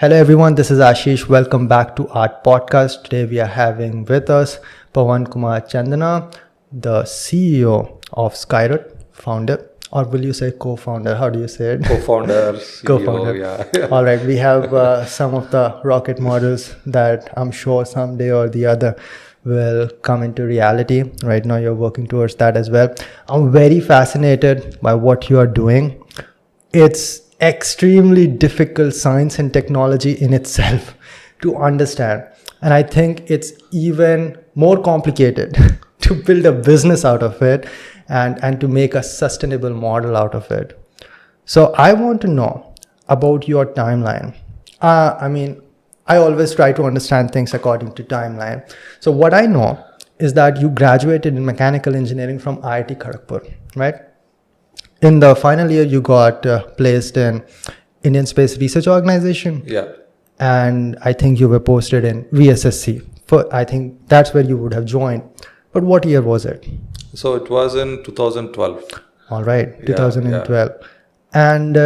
Hello everyone, this is Ashish. Welcome back to our podcast. Today we are having with us Pawan Kumar Chandana, the CEO of Skyroot, founder, or will you say co-founder? How do you say it? Co-founder, CEO, Co-founder. yeah. All right, we have some of the rocket models that I'm sure someday or the other will come into reality. Right now you're working towards that as well. I'm very fascinated by what you are doing. It's extremely difficult science and technology in itself to understand, and I think it's even more complicated to build a business out of it and to make a sustainable model out of it. So I want to know about your timeline. I always try to understand things according to timeline. So what I know is that you graduated in mechanical engineering from IIT Kharagpur, right? In the final year, you got placed in Indian Space Research Organization. Yeah. And I think you were posted in VSSC. I think that's where you would have joined. But what year was it? So it was in 2012. All right, Yeah, 2012. And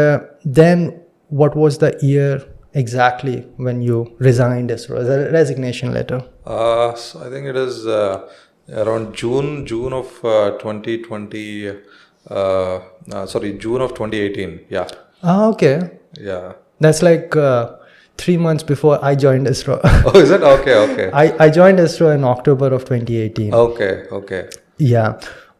then what was the year exactly when you resigned ISRO? As a resignation letter? So I think it is around June of 2020. June of 2018. Yeah. Okay. Yeah. That's like 3 months before I joined ISRO. Oh, is it? Okay. I joined ISRO in October of 2018. Okay. Yeah.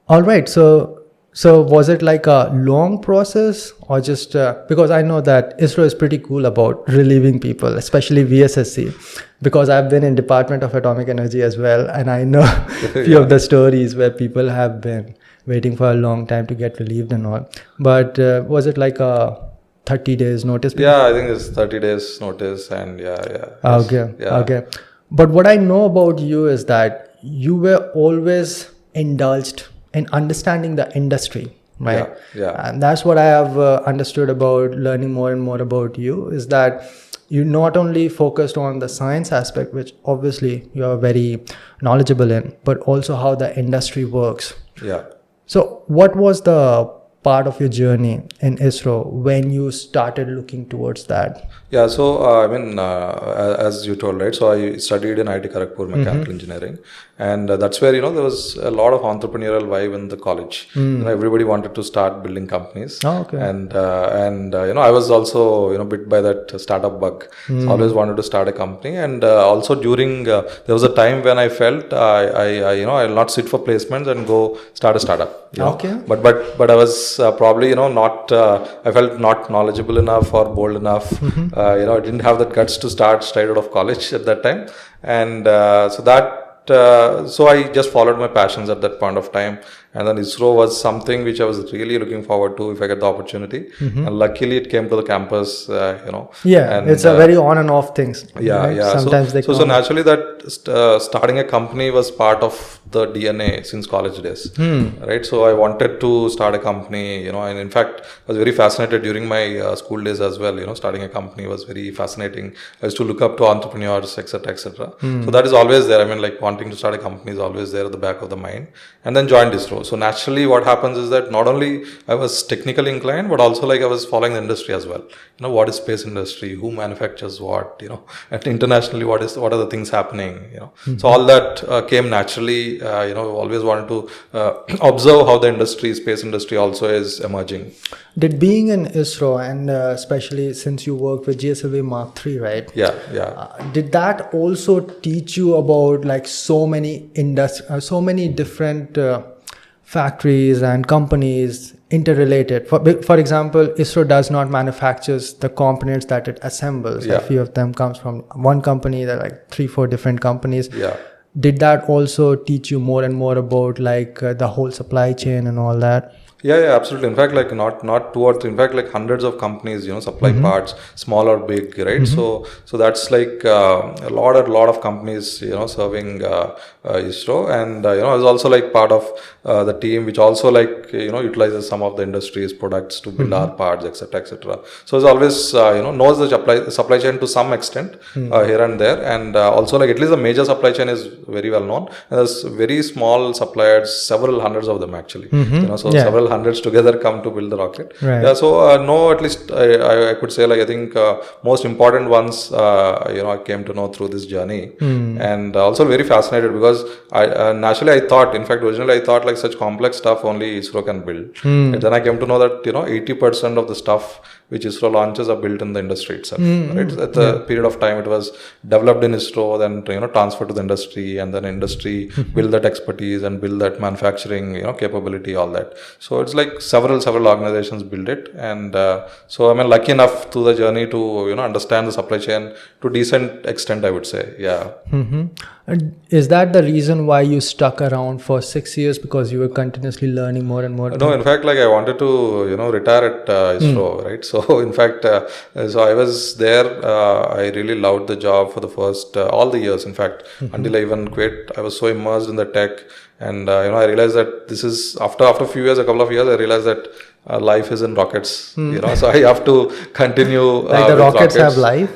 All right. So was it like a long process or just because I know that ISRO is pretty cool about relieving people, especially VSSC, because I've been in Department of Atomic Energy as well, and I know a few of the stories where people have been waiting for a long time to get relieved and all. But was it like a 30 days notice? Yeah, I think it's 30 days notice, and yeah. Okay. But what I know about you is that you were always indulged in understanding the industry, right? Yeah. And that's what I have understood about learning more and more about you, is that you not only focused on the science aspect, which obviously you are very knowledgeable in, but also how the industry works. Yeah. So what was the part of your journey in ISRO when you started looking towards that? Yeah, so as you told, right? So I studied in IIT Kharagpur Mechanical Engineering, and that's where there was a lot of entrepreneurial vibe in the college. Everybody wanted to start building companies. Oh, okay. And I was also bit by that startup bug. So always wanted to start a company, and also during there was a time when I felt I'll not sit for placements and go start a startup. Okay. But I was probably not. I felt not knowledgeable enough or bold enough. I didn't have that guts to start straight out of college at that time, and so I just followed my passions at that point of time. And then ISRO was something which I was really looking forward to if I get the opportunity. And luckily it came to the campus, Yeah, and it's a very on and off things. Yeah, right? yeah. Sometimes So naturally that starting a company was part of the DNA since college days, right? So I wanted to start a company, and in fact I was very fascinated during my school days as well. Starting a company was very fascinating. I used to look up to entrepreneurs, etc. So that is always there. Wanting to start a company is always there at the back of the mind. And then joined ISRO. So naturally what happens is that not only I was technically inclined, but also I was following the industry as well. What is space industry, who manufactures what, and internationally what are the things happening, So all that came naturally. Always wanted to observe how the space industry also is emerging. Did being in ISRO, and especially since you worked with GSLV Mark III, right? Yeah. Did that also teach you about like so many different factories and companies interrelated? For example, ISRO does not manufactures the components that it assembles. Yeah. A few of them comes from one company. There are like 3-4 different companies. Yeah. Did that also teach you more and more about like the whole supply chain and all that? Yeah, absolutely. In fact, not 2 or 3. In fact, hundreds of companies, supply parts, small or big, right? So that's a lot of companies, serving ISRO, and I was also part of the team which also utilizes some of the industry's products to build our parts, etc. So it's always knows the supply chain to some extent here and there, and also at least the major supply chain is very well known. And there's very small suppliers, several hundreds of them actually. Several hundreds together come to build the rocket. Right. Yeah, so no, at least I could say, like, I think most important ones, I came to know through this journey. And also very fascinated because naturally I thought, in fact, originally I thought like such complex stuff only ISRO can build. And then I came to know that, 80% of the stuff which ISRO launches are built in the industry itself. Right? At the period of time, it was developed in ISRO, then transferred to the industry, and then industry build that expertise and build that manufacturing, capability, all that. So it's like several organizations build it, and so I'm lucky enough through the journey to understand the supply chain to decent extent, I would say. Yeah. And is that the reason why you stuck around for 6 years, because you were continuously learning more and more? No, in fact, like I wanted to retire at ISRO, right? So in fact, so I was there. I really loved the job for the first all the years. In fact, until I even quit, I was so immersed in the tech, and I realized that this is after a few years, a couple of years, I realized that life is in rockets. So I have to continue. Like the rockets have life.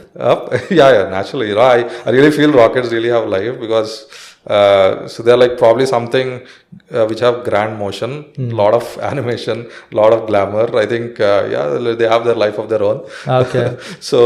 Yeah, naturally. I really feel rockets really have life because. So they're like probably something which have grand motion, lot of animation, lot of glamour. I think they have their life of their own. Okay. So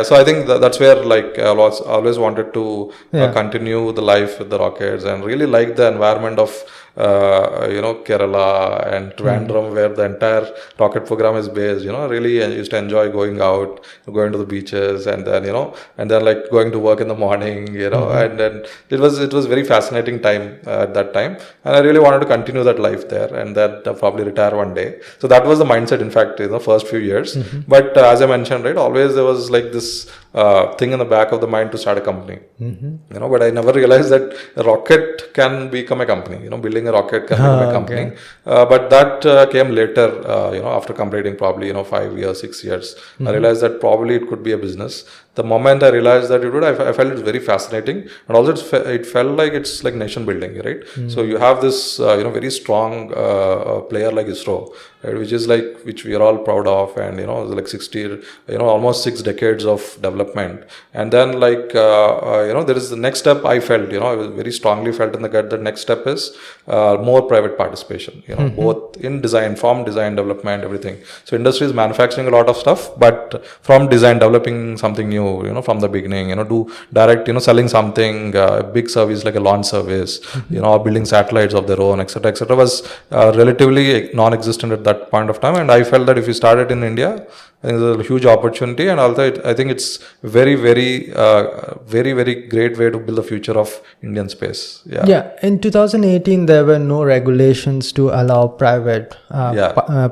so I think that's where like I always wanted to continue the life with the rockets, and really like the environment of Kerala and Trivandrum, where the entire rocket program is based. Really I used to enjoy going out, going to the beaches, and then like going to work in the morning, and then it was very fascinating time at that time, and I really wanted to continue that life there, and then probably retire one day. So that was the mindset, in fact, first few years. But as I mentioned, right, always there was like this thing in the back of the mind to start a company. But I never realized that a rocket can become a company. Building a rocket can become a company. But that came later, after completing probably 5 years, 6 years. I realized that probably it could be a business. The moment I realized that it would, I felt it's very fascinating, and also it felt like it's like nation building, right? So you have this very strong player like ISRO, right, which we are all proud of, and like 60, almost 6 decades of development, and then like there is the next step. I felt I was very strongly felt in the gut that next step is more private participation, both in design, from design, development, everything. So industry is manufacturing a lot of stuff, but from design, developing something new, from the beginning, do direct, selling something, a big service like a launch service, or building satellites of their own, etc., was relatively non-existent at that point of time. And I felt that if you started in India, I think there's a huge opportunity, and also I think it's very, very, very great way to build the future of Indian space. Yeah. In 2018, there were no regulations to allow private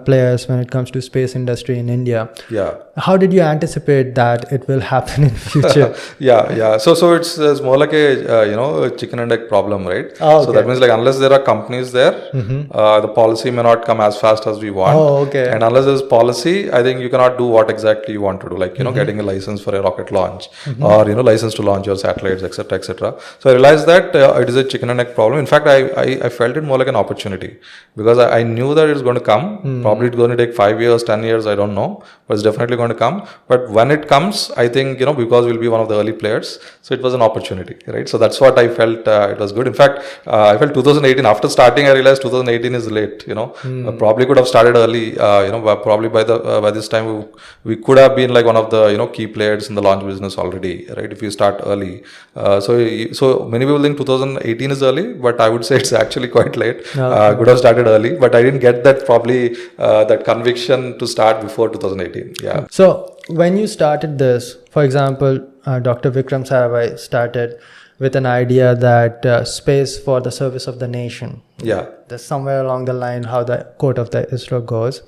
players when it comes to space industry in India. Yeah. How did you anticipate that it will happen in future? So it's more like a chicken and egg problem, right? Oh, okay. So that means like unless there are companies there, the policy may not come as fast as we want. Oh, okay. And unless there's policy, I think you cannot do what exactly you want to do, like getting a license for a rocket launch, or license to launch your satellites, etc. So I realized that it is a chicken and egg problem. In fact, I felt it more like an opportunity, because I knew that it's going to come. Probably it's going to take 5 years, 10 years, I don't know, but it's definitely going to come. But when it comes, I think because we'll be one of the early players, so it was an opportunity, right? So that's what I felt. It was good. In fact, I felt 2018, after starting, I realized 2018 is late. Probably could have started early. Probably by this time we could have been like one of the key players in the launch business already, right? If you start early. So many people think 2018 is early, but I would say it's actually quite late. Could have started early, but I didn't get that that conviction to start before 2018. Yeah. So when you started this, for example, Dr. Vikram Sarabhai started with an idea that space for the service of the nation. Yeah. There's somewhere along the line how the quote of the ISRO goes.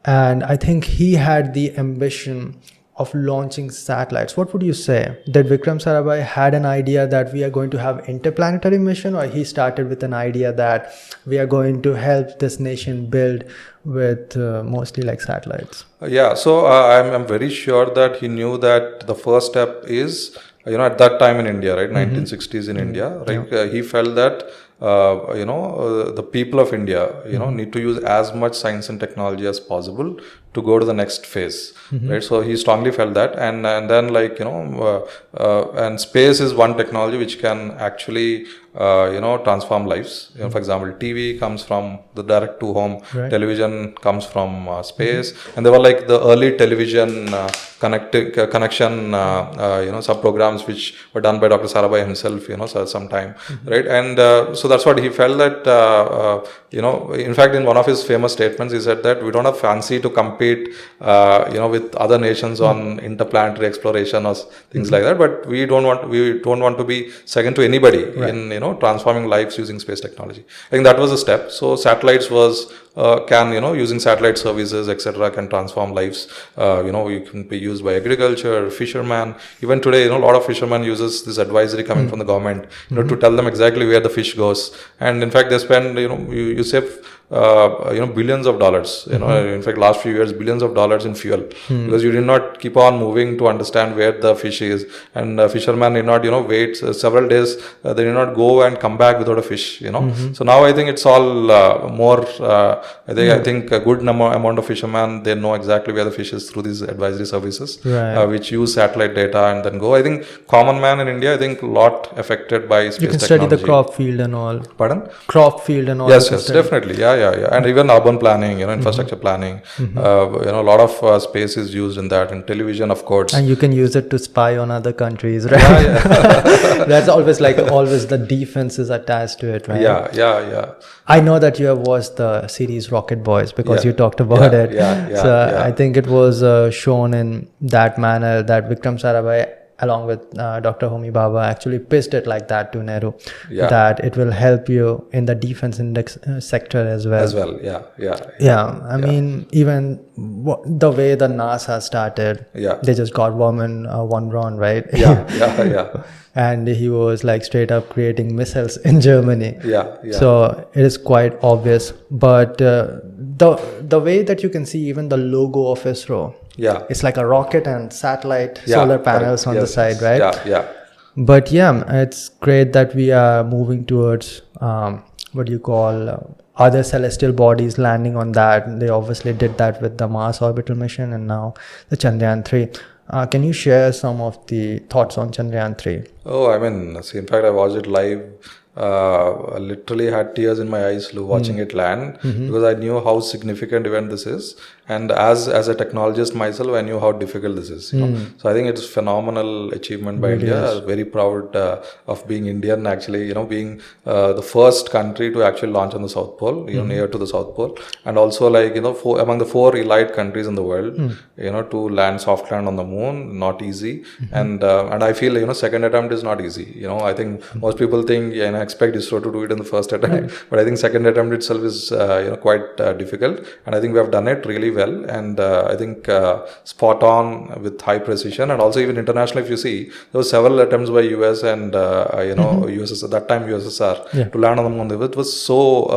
And I think he had the ambition of launching satellites. What would you say? Did Vikram Sarabhai had an idea that we are going to have interplanetary mission, or he started with an idea that we are going to help this nation build with mostly like satellites? So I'm very sure that he knew that the first step is, at that time in India, right, 1960s in India, right, he felt that the people of India, need to use as much science and technology as possible to go to the next phase, right? So he strongly felt that, and then like and space is one technology which can actually transform lives. For example, TV comes from the direct to home, television comes from space, and they were like the early television connection some programs which were done by Dr. Sarabhai himself sometime, right? And so that's what he felt that in fact in one of his famous statements he said that we don't have fancy to compete with other nations on interplanetary exploration or things like that, but we don't want to be second to anybody in transforming lives using space technology. I think that was a step. So satellites was using satellite services, etc., can transform lives. You can be used by agriculture, fishermen. Even today, a lot of fishermen uses this advisory coming from the government, to tell them exactly where the fish goes. And in fact, they spend, you save billions of dollars. In fact, last few years, billions of dollars in fuel, because you did not keep on moving to understand where the fish is, and fishermen did not, wait several days. They did not go and come back without a fish. So now I think it's all more. I think a good amount of fishermen, they know exactly where the fish is through these advisory services, which use satellite data and then go. I think common man in India, I think a lot affected by space technology. You can study the crop field and all. Pardon? Crop field and all. Yes, definitely. Yeah. And even urban planning, infrastructure planning, a lot of space is used in that, and television, of course. And you can use it to spy on other countries, right? That's always the defense is attached to it, right? Yeah. I know that you have watched the series Rocket Boys because you talked about it. I think it was shown in that manner that Vikram Sarabhai along with Dr. Homi Bhabha actually pitched it like that to Nehru, that it will help you in the defense index sector as well. I mean, even the way the NASA started, they just got one wrong, right? And he was like straight up creating missiles in Germany. So it is quite obvious, but the way that you can see even the logo of ISRO, it's like a rocket and satellite solar panels on the side, right? But it's great that we are moving towards other celestial bodies landing on that. They obviously did that with the Mars orbital mission and now the Chandrayaan-3. Can you share some of the thoughts on Chandrayaan-3? Oh, I mean, see, in fact, I watched it live. I literally had tears in my eyes watching it land, because I knew how significant event this is, and as a technologist myself, I knew how difficult this is. So I think it's a phenomenal achievement by India. I'm very proud of being Indian, actually. Being the first country to actually launch on the South Pole, near to the South Pole, and also among the 4 elite countries in the world, to land soft land on the moon, not easy, and I feel second attempt is not easy. I think most people think expect ISRO to do it in the first attempt, but I think second attempt itself is quite difficult, and I think we have done it really well, and I think spot on with high precision, and also even internationally, if you see, there were several attempts by US and USSR, that time USSR, to land on the moon. It was so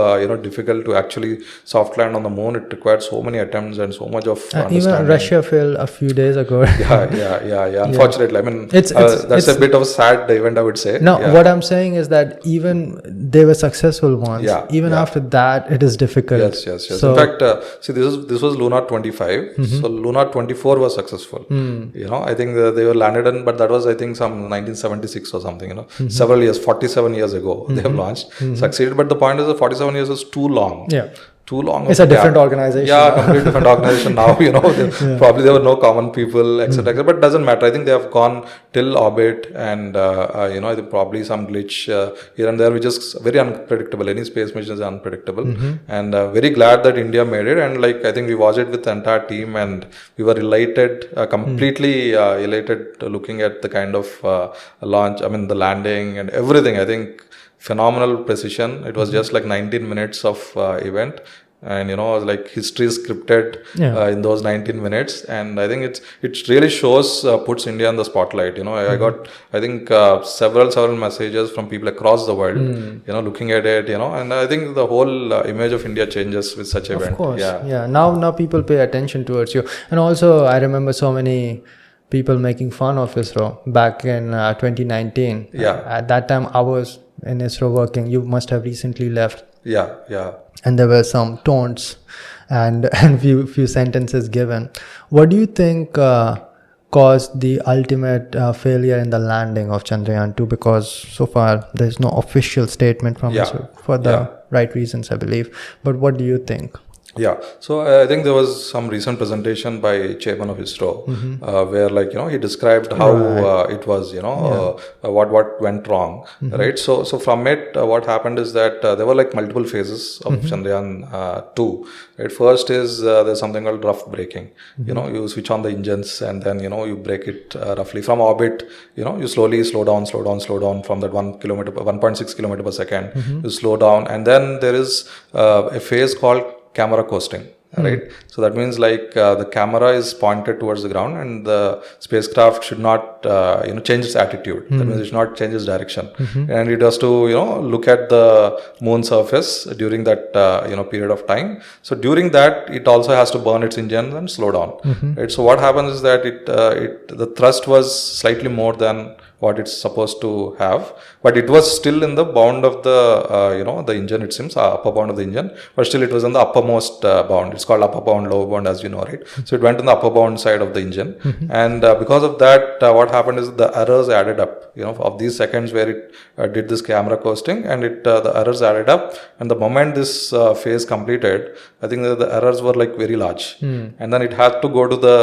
difficult to actually soft land on the moon. It required so many attempts and so much of understanding. Even Russia failed a few days ago. Unfortunately, I mean, that's a bit of a sad event, I would say. What I'm saying is that even they were successful ones. After that, it is difficult. Yes. So, in fact, see, this was Lunar 25. So Lunar 24 was successful. I think they were landed in, but that was, I think, some 1976 or something. Several years, 47 years ago, they have launched, succeeded. But the point is that 47 years is too long. Too long. It's a different organization. Completely different organization now. Probably there were no common people, etc. But it doesn't matter. I think they have gone till orbit, and I think probably some glitch here and there, which is very unpredictable. Any space mission is unpredictable, and very glad that India made it. And I think we watched it with the entire team, and we were elated, completely elated, looking at the kind of launch. I mean, the landing and everything. I think phenomenal precision. It was just like 19 minutes of event, and history is scripted in those 19 minutes, and I think it really shows, puts India in the spotlight. I got, I think, several messages from people across the world, looking at it, and I think the whole image of India changes with such event. Of course, now people pay attention towards you. And also I remember so many people making fun of ISRO back in 2019. At that time I was in ISRO working. You must have recently left. Yeah. And there were some taunts and few sentences given. What do you think caused the ultimate failure in the landing of Chandrayaan-2? Because so far there's no official statement from ISRO for the right reasons, I believe. But what do you think? Yeah, so I think there was some recent presentation by chairman of ISRO where, like, he described how it was, what went wrong, right? So from it, what happened is that there were like multiple phases of Chandrayaan 2. Right? First is there's something called rough braking. You switch on the engines and then you brake it roughly from orbit. You slowly slow down from that 1.6 kilometer per second. You slow down, and then there is a phase called camera coasting, right? So that means like the camera is pointed towards the ground and the spacecraft should not change its attitude. That means it should not change its direction, and it has to look at the moon surface during that period of time. So during that, it also has to burn its engine and slow down, right? So what happens is that the thrust was slightly more than what it's supposed to have, but it was still in the bound of the the engine, it seems, upper bound of the engine, but still it was in the uppermost bound. It's called upper bound, lower bound, as you know, right? So it went in the upper bound side of the engine, and because of that, what happened is the errors added up, of these seconds where it did this camera coasting, and the errors added up, and the moment this phase completed, I think the errors were like very large, and then it had to go to the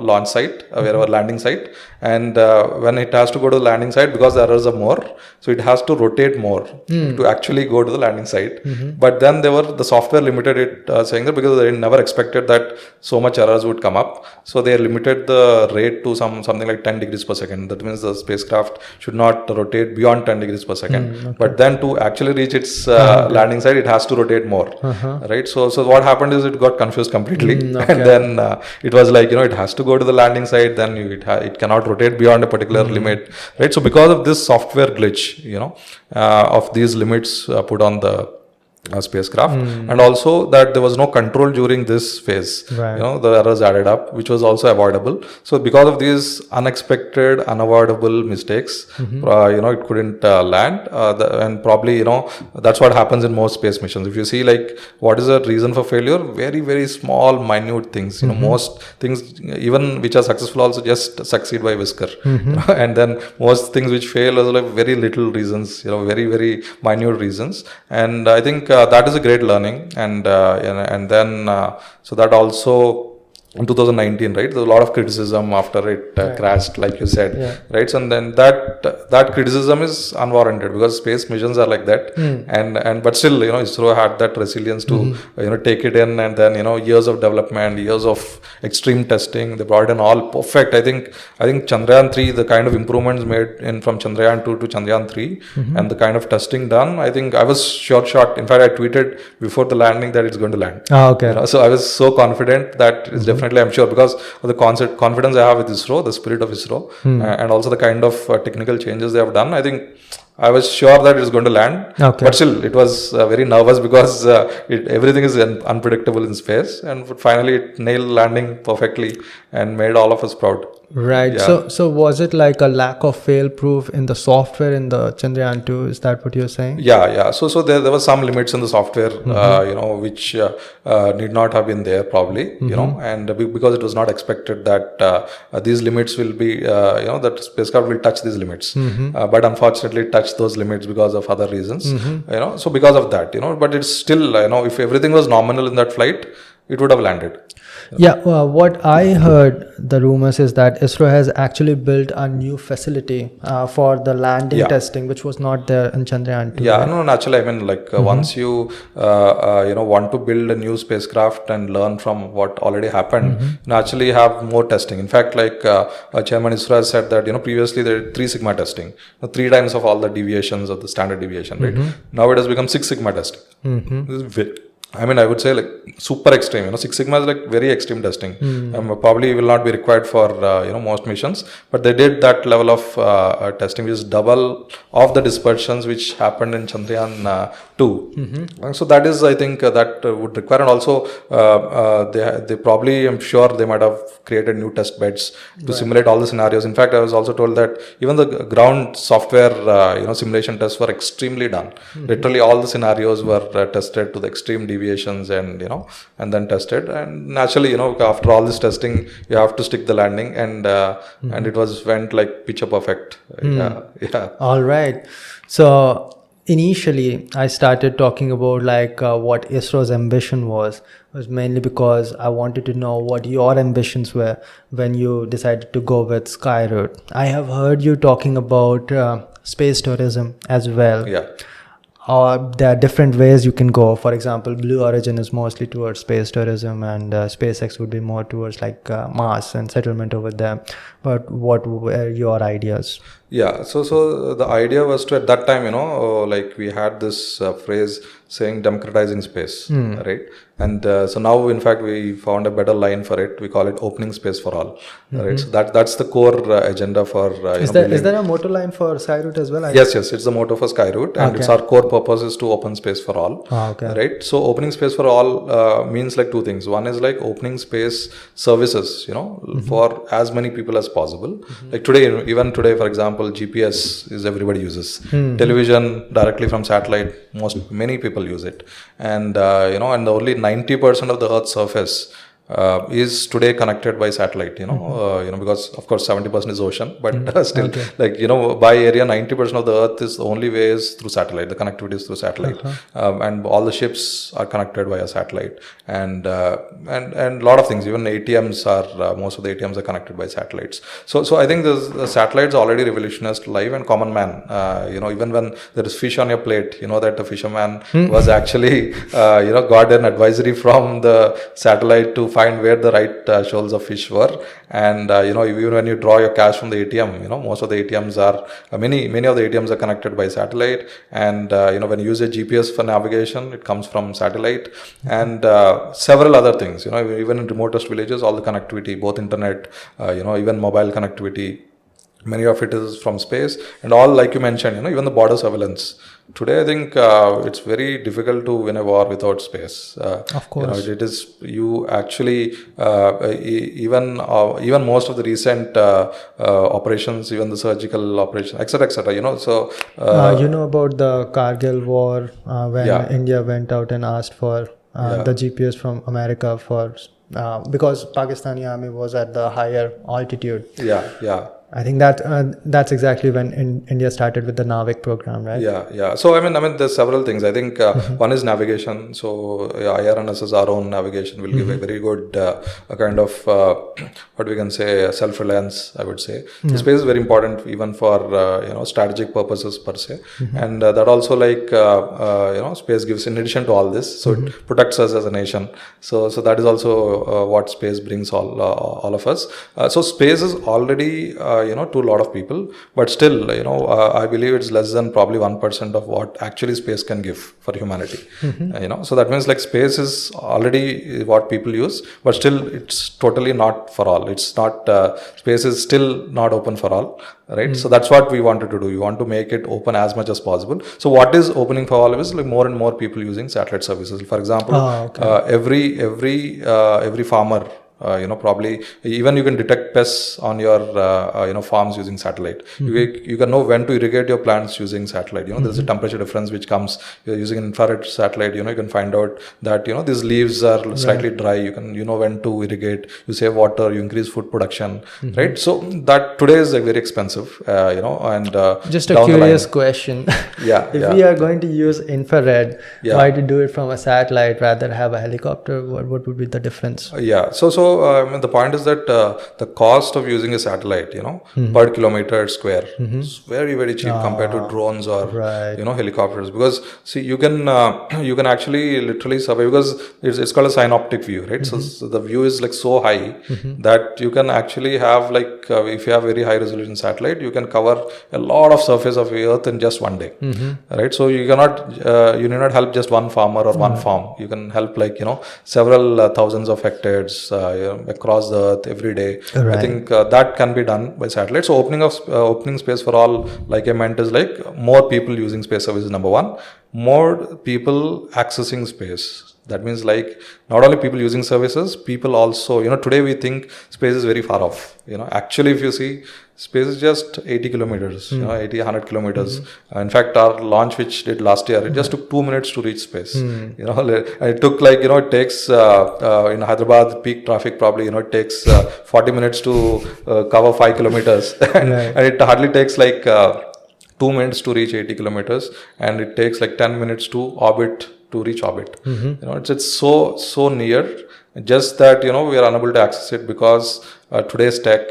launch site, wherever landing site, and when it has to go to the landing site, because the errors are more, so it has to rotate more to actually go to the landing site. But then the software limited it, saying that because they never expected that so much errors would come up, so they limited the rate to something like 10 degrees per second. That means the spacecraft should not rotate beyond 10 degrees per second. But then to actually reach its landing site, it has to rotate more, right? So what happened is it got confused completely, and then it was like, it has to go to the landing site, then it cannot rotate beyond a particular limit, right? So because of this software glitch, of these limits put on the spacecraft, and also that there was no control during this phase, the errors added up, which was also avoidable. So because of these unexpected, unavoidable mistakes, it couldn't land, and probably that's what happens in most space missions. If you see, like, what is the reason for failure? Very, very small, minute things. Most things, even which are successful, also just succeed by whisker, and then most things which fail are like very little reasons, very, very minute reasons. And I think that is a great learning, and then so that also in 2019, right, there's a lot of criticism after it crashed, like you said, right? So, and then that criticism is unwarranted, because space missions are like that, and but still, ISRO had that resilience to take it in, and then years of development, years of extreme testing, they brought in all perfect. I think Chandrayaan-3, the kind of improvements made in from Chandrayaan-2 to Chandrayaan-3, and the kind of testing done, I think I was shot. In fact, I tweeted before the landing that it's going to land. So I was so confident that it's definitely, I'm sure, because of the confidence I have with ISRO, the spirit of ISRO, and also the kind of technical changes they have done. I think I was sure that it's going to land, but still it was very nervous, because everything is unpredictable in space, and finally it nailed landing perfectly and made all of us proud. Right. Yeah. So was it like a lack of fail proof in the software in the Chandrayaan-2? Is that what you're saying? Yeah. So there were some limits in the software, which need not have been there probably, and because it was not expected that these limits will be, that spacecraft will touch these limits, but unfortunately it touched those limits because of other reasons, so because of that, but it's still, if everything was nominal in that flight, it would have landed. What I heard, the rumors is that ISRO has actually built a new facility for the landing testing, which was not there in Chandrayaan-2. No, naturally, I mean, like once you want to build a new spacecraft and learn from what already happened, naturally have more testing. In fact, like Chairman ISRO has said that previously there were 3 sigma testing, 3 times of all the deviations of the standard deviation, right? Now it has become 6 sigma testing. This is I mean, I would say like super extreme. 6 sigma is like very extreme testing. Probably will not be required for most missions, but they did that level of testing, which is double of the dispersions which happened in Chandrayaan 2. So that is, I think, that would require, and also they probably, I'm sure they might have created new test beds to simulate all the scenarios. In fact, I was also told that even the ground software simulation tests were extremely done. Literally all the scenarios were tested to the extreme deviations, and and then tested, and naturally after all this testing you have to stick the landing, and it went like picture perfect. All right. So initially, I started talking about what ISRO's ambition was mainly because I wanted to know what your ambitions were when you decided to go with Skyroot. I have heard you talking about space tourism as well. Yeah. There are different ways you can go. For example, Blue Origin is mostly towards space tourism, and SpaceX would be more towards Mars and settlement over there. But what were your ideas? Yeah, so the idea was to, at that time, we had this phrase saying democratizing space, right? And so now, in fact, we found a better line for it. We call it opening space for all, right? So that's the core agenda for. Is there a motto line for Skyroot as well? Yes, it's the motto for Skyroot, and it's our core purpose is to open space for all, right? So opening space for all means two things. One is opening space services, for as many people as possible. Like today, even today, for example, GPS is everybody uses. Television directly from satellite, many people use it, and and only 90% of the Earth's surface is today connected by satellite, because of course 70% is ocean, but still by area 90% of the Earth is the only way is through satellite. The connectivity is through satellite, and all the ships are connected via satellite, and a lot of things. Even ATMs are most of the ATMs are connected by satellites. So I think the satellites already revolutionized life and common man. Even when there is fish on your plate, that the fisherman was actually got an advisory from the satellite to find where the right shoals of fish were, and even when you draw your cash from the ATM, most of the ATMs are many of the ATMs are connected by satellite, and when you use a GPS for navigation, it comes from satellite, and several other things. Even in remotest villages, all the connectivity, both internet, even mobile connectivity, many of it is from space, and all, like you mentioned, even the border surveillance. Today, I think it's very difficult to win a war without space. Of course, it is. You actually even most of the recent operations, even the surgical operations, etc., etc. So about the Kargil war when India went out and asked for the GPS from America because Pakistani army was at the higher altitude. Yeah. I think that's exactly when India started with the Navik program, right? Yeah. So I mean, there's several things. I think one is navigation. So IRNS's our own navigation will give a very good kind of what we can say self-reliance. I would say the space is very important even for strategic purposes per se, and that also space gives in addition to all this. So it protects us as a nation. So that is also what space brings all of us. So space is already to a lot of people, but still, I believe it's less than probably 1% of what actually space can give for humanity. So that means space is already what people use, but still it's totally not for all. It's not, space is still not open for all, right? So that's what we wanted to do. We want to make it open as much as possible. So what is opening for all is more and more people using satellite services. For example, every farmer, probably even you can detect pests on your farms using satellite. You can know when to irrigate your plants using satellite. There's a temperature difference which comes. You're using an infrared satellite. You can find out that these leaves are slightly dry. You can when to irrigate. You save water. You increase food production. Right. So that today is very expensive. And just a curious question. If we are going to use infrared, why to do it from a satellite rather have a helicopter? What would be the difference? The point is that the cost of using a satellite, per kilometer square is very, very cheap compared to drones or helicopters. Because see, you can actually literally survey, because it's called a synoptic view, right? So the view is so high that you can actually have if you have very high resolution satellite, you can cover a lot of surface of the Earth in just one day, right? So you need not help just one farmer or one farm. You can help several thousands of hectares. across the Earth every day. Right. I think that can be done by satellite. So opening space for all, like I meant, is like more people using space services, number one. More people accessing space. That means like not only people using services, people also, today we think space is very far off. Actually, if you see, space is just 80 kilometers, 80, 100 kilometers. In fact, our launch, which did last year, it just took 2 minutes to reach space. And it took like, it takes, in Hyderabad, peak traffic probably, it takes 40 minutes to cover 5 kilometers. And it hardly takes like 2 minutes to reach 80 kilometers. And it takes like 10 minutes to reach orbit. It's so near, just that we are unable to access it because today's tech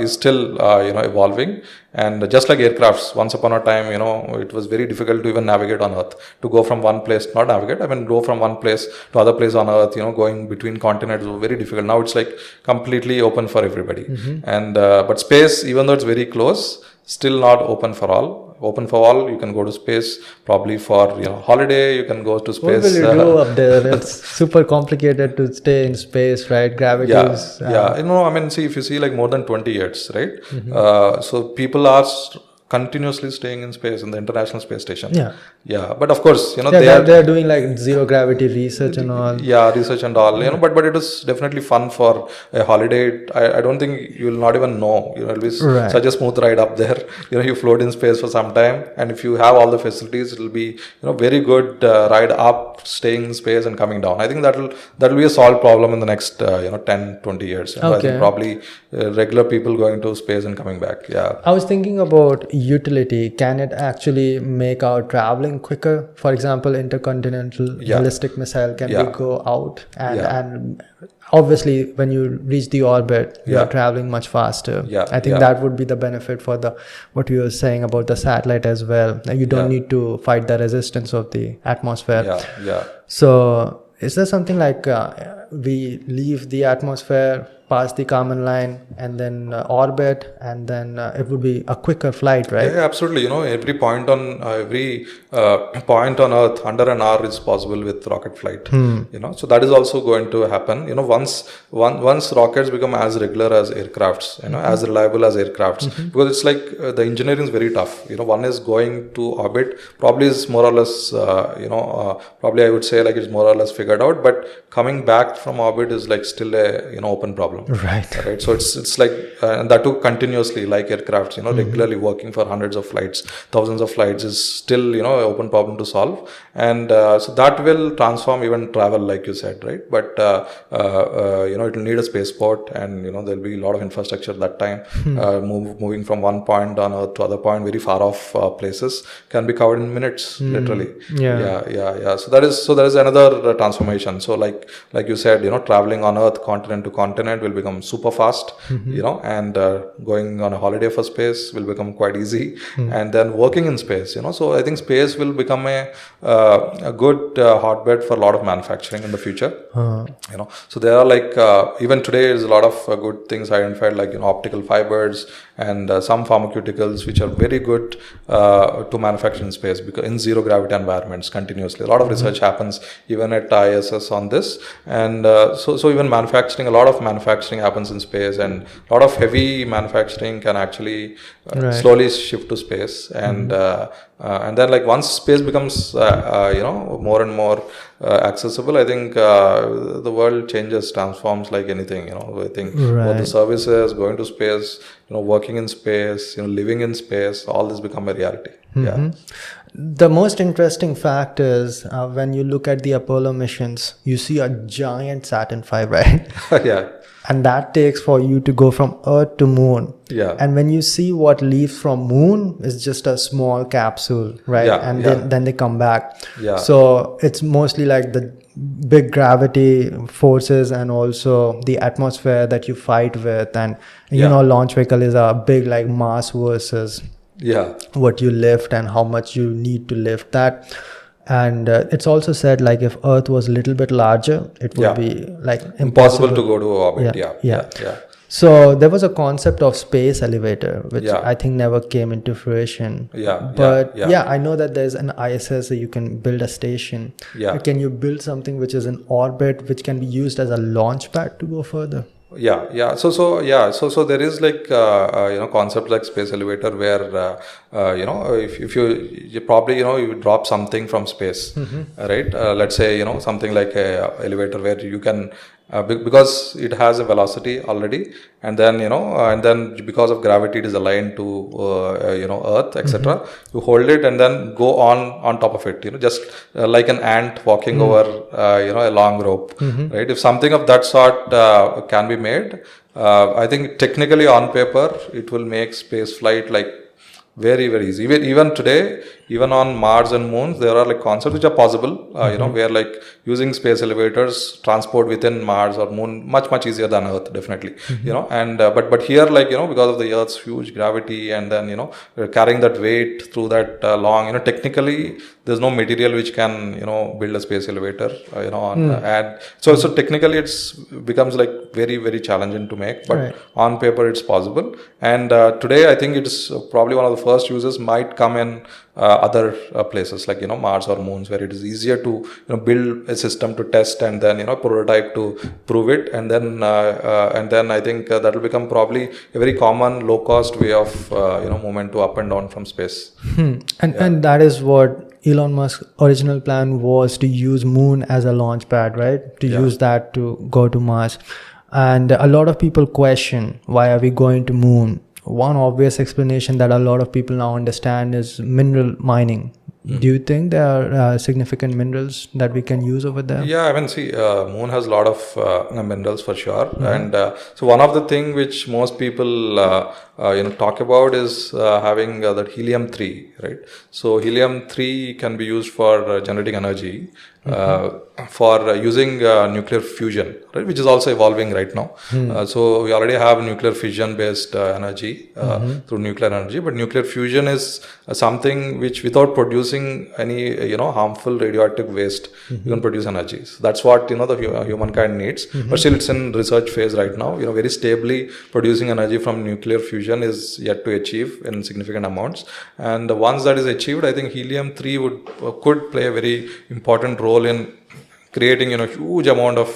is still evolving. And just like aircrafts, once upon a time it was very difficult to even navigate on Earth, to go from one place, not navigate, go from one place to other place on Earth, going between continents was very difficult. Now it's like completely open for everybody. And but space, even though it's very close, still not open for all. Open for all, you can go to space probably for holiday, you can go to space. What will you do up there? It's super complicated to stay in space, right? Gravity is... see, if you see like more than 20 years, right? So people are continuously staying in space, in the International Space Station. But of course, they're doing like zero gravity research and all. Research and all, but it is definitely fun for a holiday. I don't think you will not even know. It'll be such a smooth ride up there. You float in space for some time, and if you have all the facilities, it'll be very good ride up, staying in space and coming down. I think that'll be a solved problem in the next 10-20 years. I think probably regular people going to space and coming back. I was thinking about utility. Can it actually make our traveling quicker? For example, intercontinental ballistic missile, can we go out and obviously when you reach the orbit, you are traveling much faster. I think that would be the benefit for what you were saying about the satellite as well. You don't need to fight the resistance of the atmosphere. So is there something like we leave the atmosphere, pass the Kármán line, and then orbit, and then it would be a quicker flight, right? Absolutely. Every point on Earth under an hour is possible with rocket flight. So that is also going to happen. Once rockets become as regular as aircrafts, as reliable as aircrafts, because it's like the engineering is very tough. One is going to orbit, probably is more or less, probably I would say like it's more or less figured out, but coming back from orbit is like still a open problem. Right. So it's like and that too continuously, like aircrafts, regularly working for hundreds of flights, thousands of flights is still an open problem to solve. And so that will transform even travel, like you said, right? But it will need a spaceport, and there'll be a lot of infrastructure at that time. Moving from one point on Earth to other point, very far off places, can be covered in minutes, literally. So there is another transformation. So like you said, traveling on Earth, continent to continent, will become super fast, and going on a holiday for space will become quite easy, and then working in space, so I think space will become a good hotbed for a lot of manufacturing in the future. So there are like even today is a lot of good things identified, like optical fibers and some pharmaceuticals which are very good to manufacture in space, because in zero gravity environments continuously. A lot of research happens even at ISS on this, and so even a lot of manufacturing happens in space, and a lot of heavy manufacturing can actually slowly shift to space, and then like once space becomes more and more accessible, I think the world transforms like anything. I think both the services, going to space, working in space, living in space, all this become a reality. The most interesting fact is when you look at the Apollo missions, you see a giant Saturn V, right? And that takes for you to go from Earth to Moon. And when you see what leaves from Moon is just a small capsule, right? Then they come back. So it's mostly like the big gravity forces and also the atmosphere that you fight with, and launch vehicle is a big like mass versus what you lift and how much you need to lift that. And it's also said like if Earth was a little bit larger, it would be like impossible to go to orbit. So there was a concept of space elevator, which Yeah. I think never came into fruition. Yeah, But yeah. I know that there's an ISS, so you can build a station. Yeah. But can you build something which is in orbit, which can be used as a launch pad to go further? So there is like concept like space elevator where if you probably you drop something from space, right? Let's say something like a elevator where you can because it has a velocity already, and then and then because of gravity it is aligned to Earth, etc. You hold it and then go on top of it, just like an ant walking over a long rope, right? If something of that sort can be made, I think technically on paper it will make space flight like very, very easy. Even today, even on Mars and moons, there are like concepts which are possible, where like using space elevators transport within Mars or moon much easier than Earth, definitely, and but here, like, because of the Earth's huge gravity and then, carrying that weight through that long, technically there's no material which can, build a space elevator, and so technically it's becomes like very, very challenging to make, but on paper it's possible. And today I think it's probably one of the first uses might come in other places like Mars or moons, where it is easier to build a system to test and then prototype to prove it, and then I think that will become probably a very common low cost way of movement to up and down from space. And that is what Elon Musk's original plan was, to use moon as a launch pad, right? To use that to go to Mars. And a lot of people question, why are we going to moon? One obvious explanation that a lot of people now understand is mineral mining. Do you think there are significant minerals that we can use over there? Yeah, I mean, see, moon has a lot of minerals for sure, and so one of the thing which most people talk about is having that helium-3, right? So helium-3 can be used for generating energy, for using nuclear fusion, right, which is also evolving right now. So we already have nuclear fission based energy through nuclear energy, but nuclear fusion is something which, without producing any harmful radioactive waste, you can produce energy. So that's what the humankind needs, but still it's in research phase right now. Very stably producing energy from nuclear fusion is yet to achieve in significant amounts, and once that is achieved, I think helium-3 could play a very important role in creating huge amount of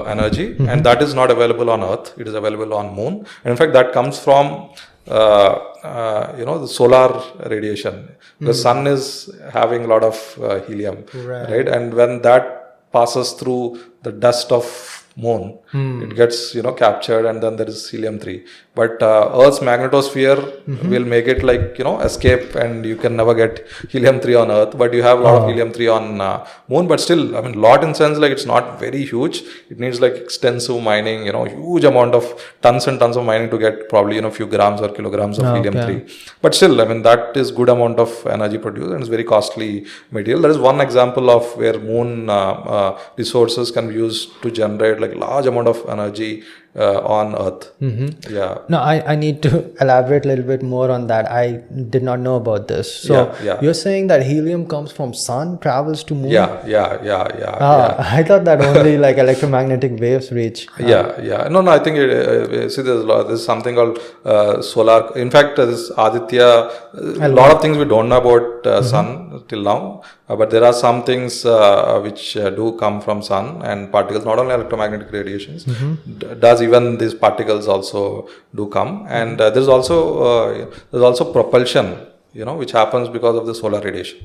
energy, and that is not available on Earth. It is available on Moon, and in fact that comes from the solar radiation. The sun is having a lot of helium, right? And when that passes through the dust of Moon, it gets captured, and then there is helium-3. But Earth's magnetosphere will make it like escape, and you can never get helium-3 on Earth. But you have a lot of helium-3 on Moon. But still, I mean, lot in sense, like it's not very huge. It needs like extensive mining, huge amount of tons and tons of mining to get probably a few grams or kilograms of helium-3. But still, I mean, that is good amount of energy produced, and it's very costly material. That is one example of where Moon resources can be used to generate like large amount of energy on Earth. Yeah. No, I need to elaborate a little bit more on that. I did not know about this. So you're saying that helium comes from sun, travels to moon? Yeah. I thought that only like electromagnetic waves reach. No, I think see, there's something called solar. In fact, this Aditya, a lot of things we don't know about sun till now. But there are some things which do come from sun and particles, not only electromagnetic radiations. Does even these particles also do come, and there's also propulsion, which happens because of the solar radiation.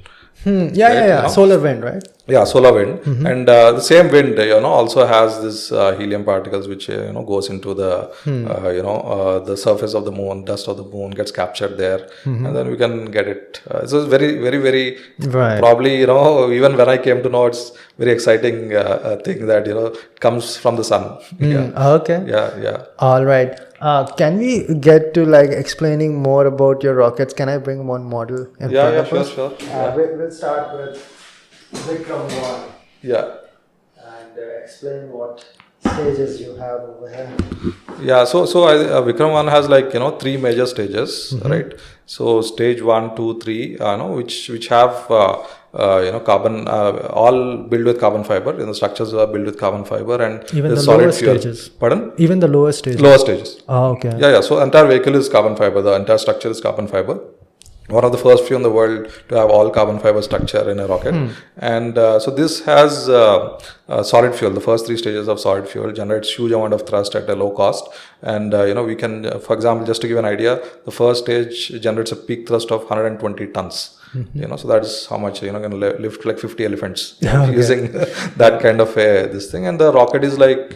Solar wind, right? Yeah, solar wind, and the same wind, also has this helium particles which goes into the the surface of the moon, dust of the moon gets captured there, and then we can get it. So it's very, very, very probably even when I came to know, it's very exciting thing that it comes from the sun. Okay. Yeah. All right. Can we get to like explaining more about your rockets? Can I bring one model in front of us? Sure. We'll start with Vikram-I. Yeah. And explain what stages you have over here. Yeah, so Vikram-I has like 3 major stages, right? So stage 1, 2, 3, which have carbon, all built with carbon fiber. The structures are built with carbon fiber, and even the solid lower fuel. stages. Pardon? Even the lower stages. Lower stages. Oh, okay. Yeah. So entire vehicle is carbon fiber. The entire structure is carbon fiber. One of the first few in the world to have all carbon fiber structure in a rocket. And so this has solid fuel. The first 3 stages of solid fuel generates huge amount of thrust at a low cost. And we can, for example, just to give an idea, the first stage generates a peak thrust of 120 tons. So that is how much can lift like 50 elephants using that kind of this thing. And the rocket is like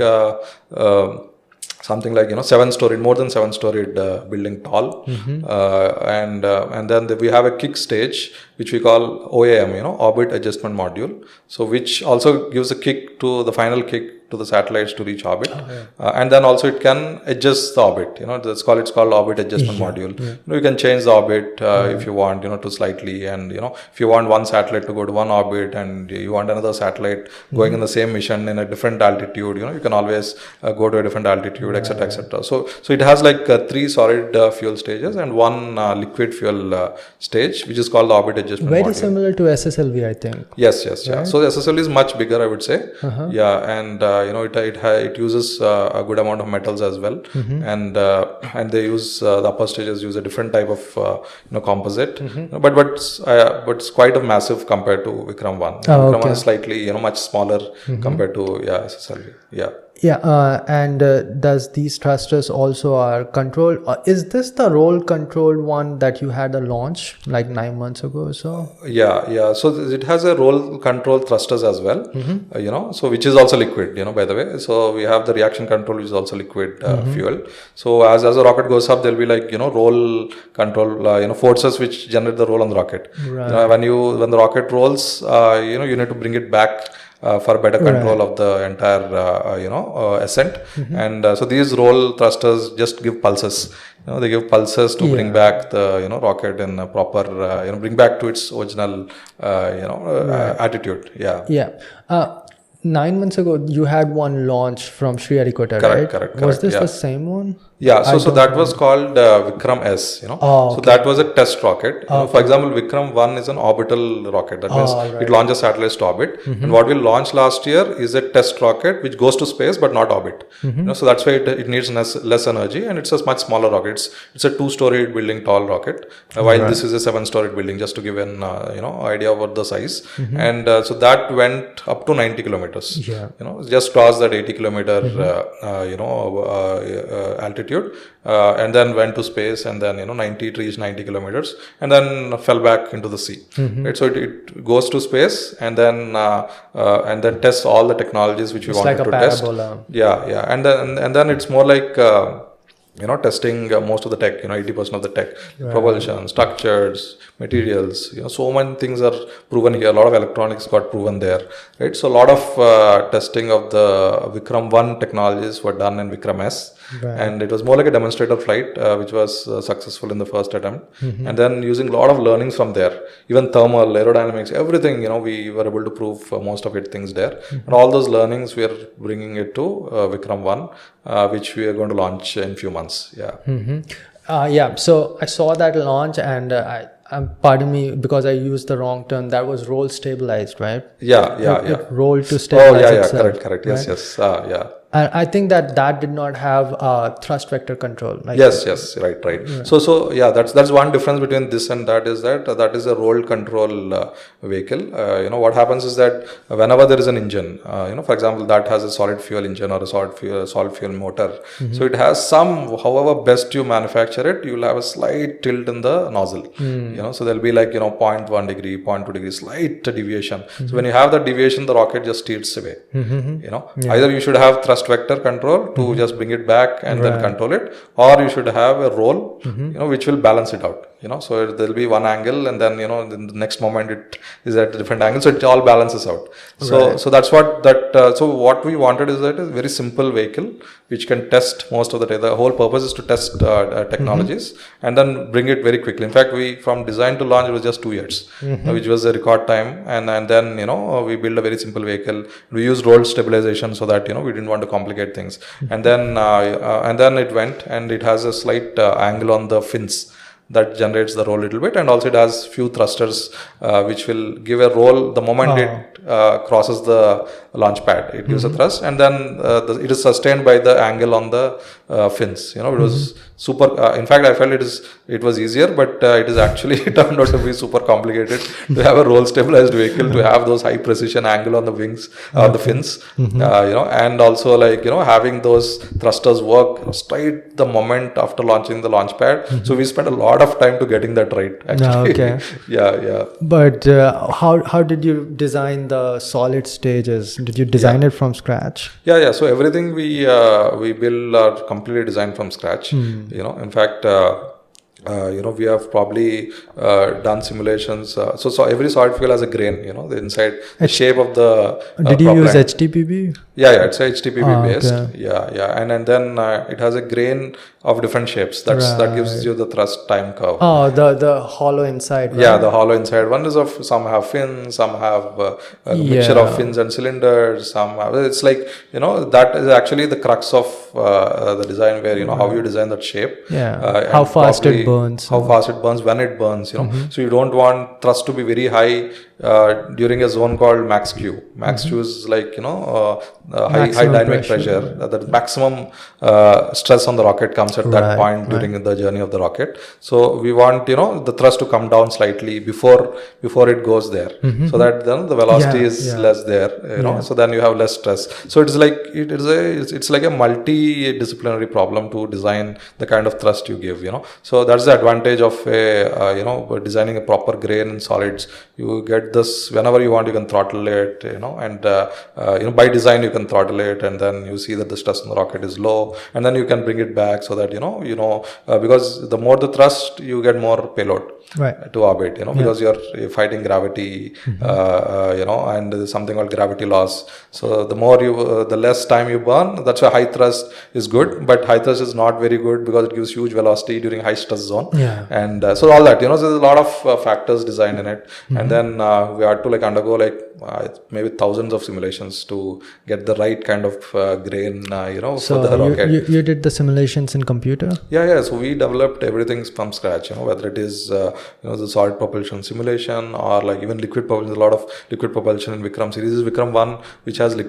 something like 7-storied, more than 7-storied building tall, and then we have a kick stage which we call OAM, orbit adjustment module. So which also gives a kick to the final kick to the satellites to reach orbit, and then also it can adjust the orbit. It's called orbit adjustment module. You can change the orbit if you want, to slightly, and if you want one satellite to go to one orbit and you want another satellite going in the same mission in a different altitude, you can always go to a different altitude, etc., etc. So it has like 3 solid fuel stages and 1 liquid fuel stage, which is called the orbit adjustment Very module. Similar to SSLV, I think. Yes. Yeah. So the SSLV is much bigger, I would say. Yeah, and it uses a good amount of metals as well, and they use the upper stages use a different type of composite, but it's quite a massive compared to Vikram-I. Vikram-I is slightly much smaller compared to SSLV. And does these thrusters also are controlled? Is this the roll controlled one that you had a launch like 9 months ago or so? Yeah. So it has a roll control thrusters as well, so which is also liquid, by the way. So we have the reaction control, which is also liquid fuel. So as the rocket goes up, there'll be like, roll control, forces which generate the roll on the rocket. Right. When the rocket rolls, you need to bring it back for better control of the entire ascent, and so these roll thrusters just give pulses. They give pulses to bring back the rocket in a proper bring back to its original attitude. 9 months ago you had one launch from Sriharikota, right? Correct. Was this the same one? Yeah, so that was called Vikram-S, So that was a test rocket. For example, Vikram-I is an orbital rocket. That means it launches satellites to orbit. And what we launched last year is a test rocket which goes to space but not orbit. So that's why it needs less energy, and it's a much smaller rocket. It's a 2-storied building tall rocket, while this is a 7-storied building, just to give an idea about the size. And so that went up to 90 kilometers. Just crossed that 80 kilometer altitude, and then went to space, and then it reached 90 kilometers and then fell back into the sea. Right? So it goes to space and then tests all the technologies which we wanted to test. Yeah, and then it's more like testing most of the tech, 80% of the tech, propulsion, structures, materials, so many things are proven here. A lot of electronics got proven there, right? So a lot of testing of the Vikram-I technologies were done in Vikram-S, and it was more like a demonstrator flight, which was successful in the first attempt. And then using a lot of learnings from there, even thermal, aerodynamics, everything, we were able to prove most of it things there. And all those learnings, we are bringing it to Vikram-I, which we are going to launch in few months. So I saw that launch, and pardon me because I used the wrong term. That was roll stabilized, right? It rolled to stabilize itself. Correct. Right? Yes. And I think that did not have thrust vector control. Yes, right. So that's one difference between this and that is that is a rolled control vehicle. What happens is that whenever there is an engine, for example, that has a solid fuel engine or a solid fuel motor. So it has some, however best you manufacture it, you will have a slight tilt in the nozzle. So there'll be like 0.1 degree, 0.2 degree, slight deviation. So when you have that deviation, the rocket just steers away. Either you should have thrust vector control to just bring it back and then control it, or you should have a roll, which will balance it out. So there'll be one angle, and then the next moment it is at a different angle, so it all balances out. So that's what so what we wanted is that a very simple vehicle which can test most of the time. The whole purpose is to test technologies and then bring it very quickly. In fact, we from design to launch it was just 2 years, which was a record time, and then we built a very simple vehicle. We used roll stabilization so that we didn't want to complicate things, and then it went, and it has a slight angle on the fins. that generates the roll a little bit, and also it has few thrusters which will give a roll the moment it crosses the launch pad. It gives a thrust, and then it is sustained by the angle on the fins. It was super. In fact, I felt it was easier, but it is actually turned out to be super complicated to have a roll stabilized vehicle, to have those high precision angle on the wings, on the fins, and also having those thrusters work straight the moment after launching the launch pad. So we spent a lot of time to getting that right, actually. Okay. Yeah. But how did you design the solid stages? Did you design it from scratch? Yeah. So everything we build are completely designed from scratch. In fact, we have probably done simulations. So every solid fuel has a grain, the inside, the shape of the Did you use HTPB? Yeah, it's a HTPB based. Okay. Yeah. And then it has a grain of different shapes. That gives you the thrust time curve. Oh, the hollow inside, right? Yeah, the hollow inside. One is of, some have fins, some have a mixture of fins and cylinders. Some have, it's like, that is actually the crux of the design, where, how you design that shape. Yeah. How fast it burns. How fast it burns, when it burns, So you don't want thrust to be very high during a zone called max Q. Max Q is like, high dynamic pressure. The maximum stress on the rocket comes at that point during the journey of the rocket. So we want, the thrust to come down slightly before it goes there, so that then the velocity is less there, so then you have less stress. So it's like it's like a multi-disciplinary problem to design the kind of thrust you give, So that's the advantage of designing a proper grain in solids. You get this whenever you want, you can throttle it, and by design you can throttle it, and then you see that the stress on the rocket is low, and then you can bring it back, so that because the more the thrust, you get more payload to orbit, because you're fighting gravity, and there's something called gravity loss. So the more the less time you burn. That's why high thrust is good, but high thrust is not very good because it gives huge velocity during high stress zone. And so all that, so there's a lot of factors designed in it, and then we had to undergo maybe thousands of simulations to get the right kind of grain, so for the rocket. You did the simulations in computer? Yeah. So we developed everything from scratch, whether it is the solid propulsion simulation, or even liquid propulsion. A lot of liquid propulsion in Vikram series. This is Vikram-I, which has two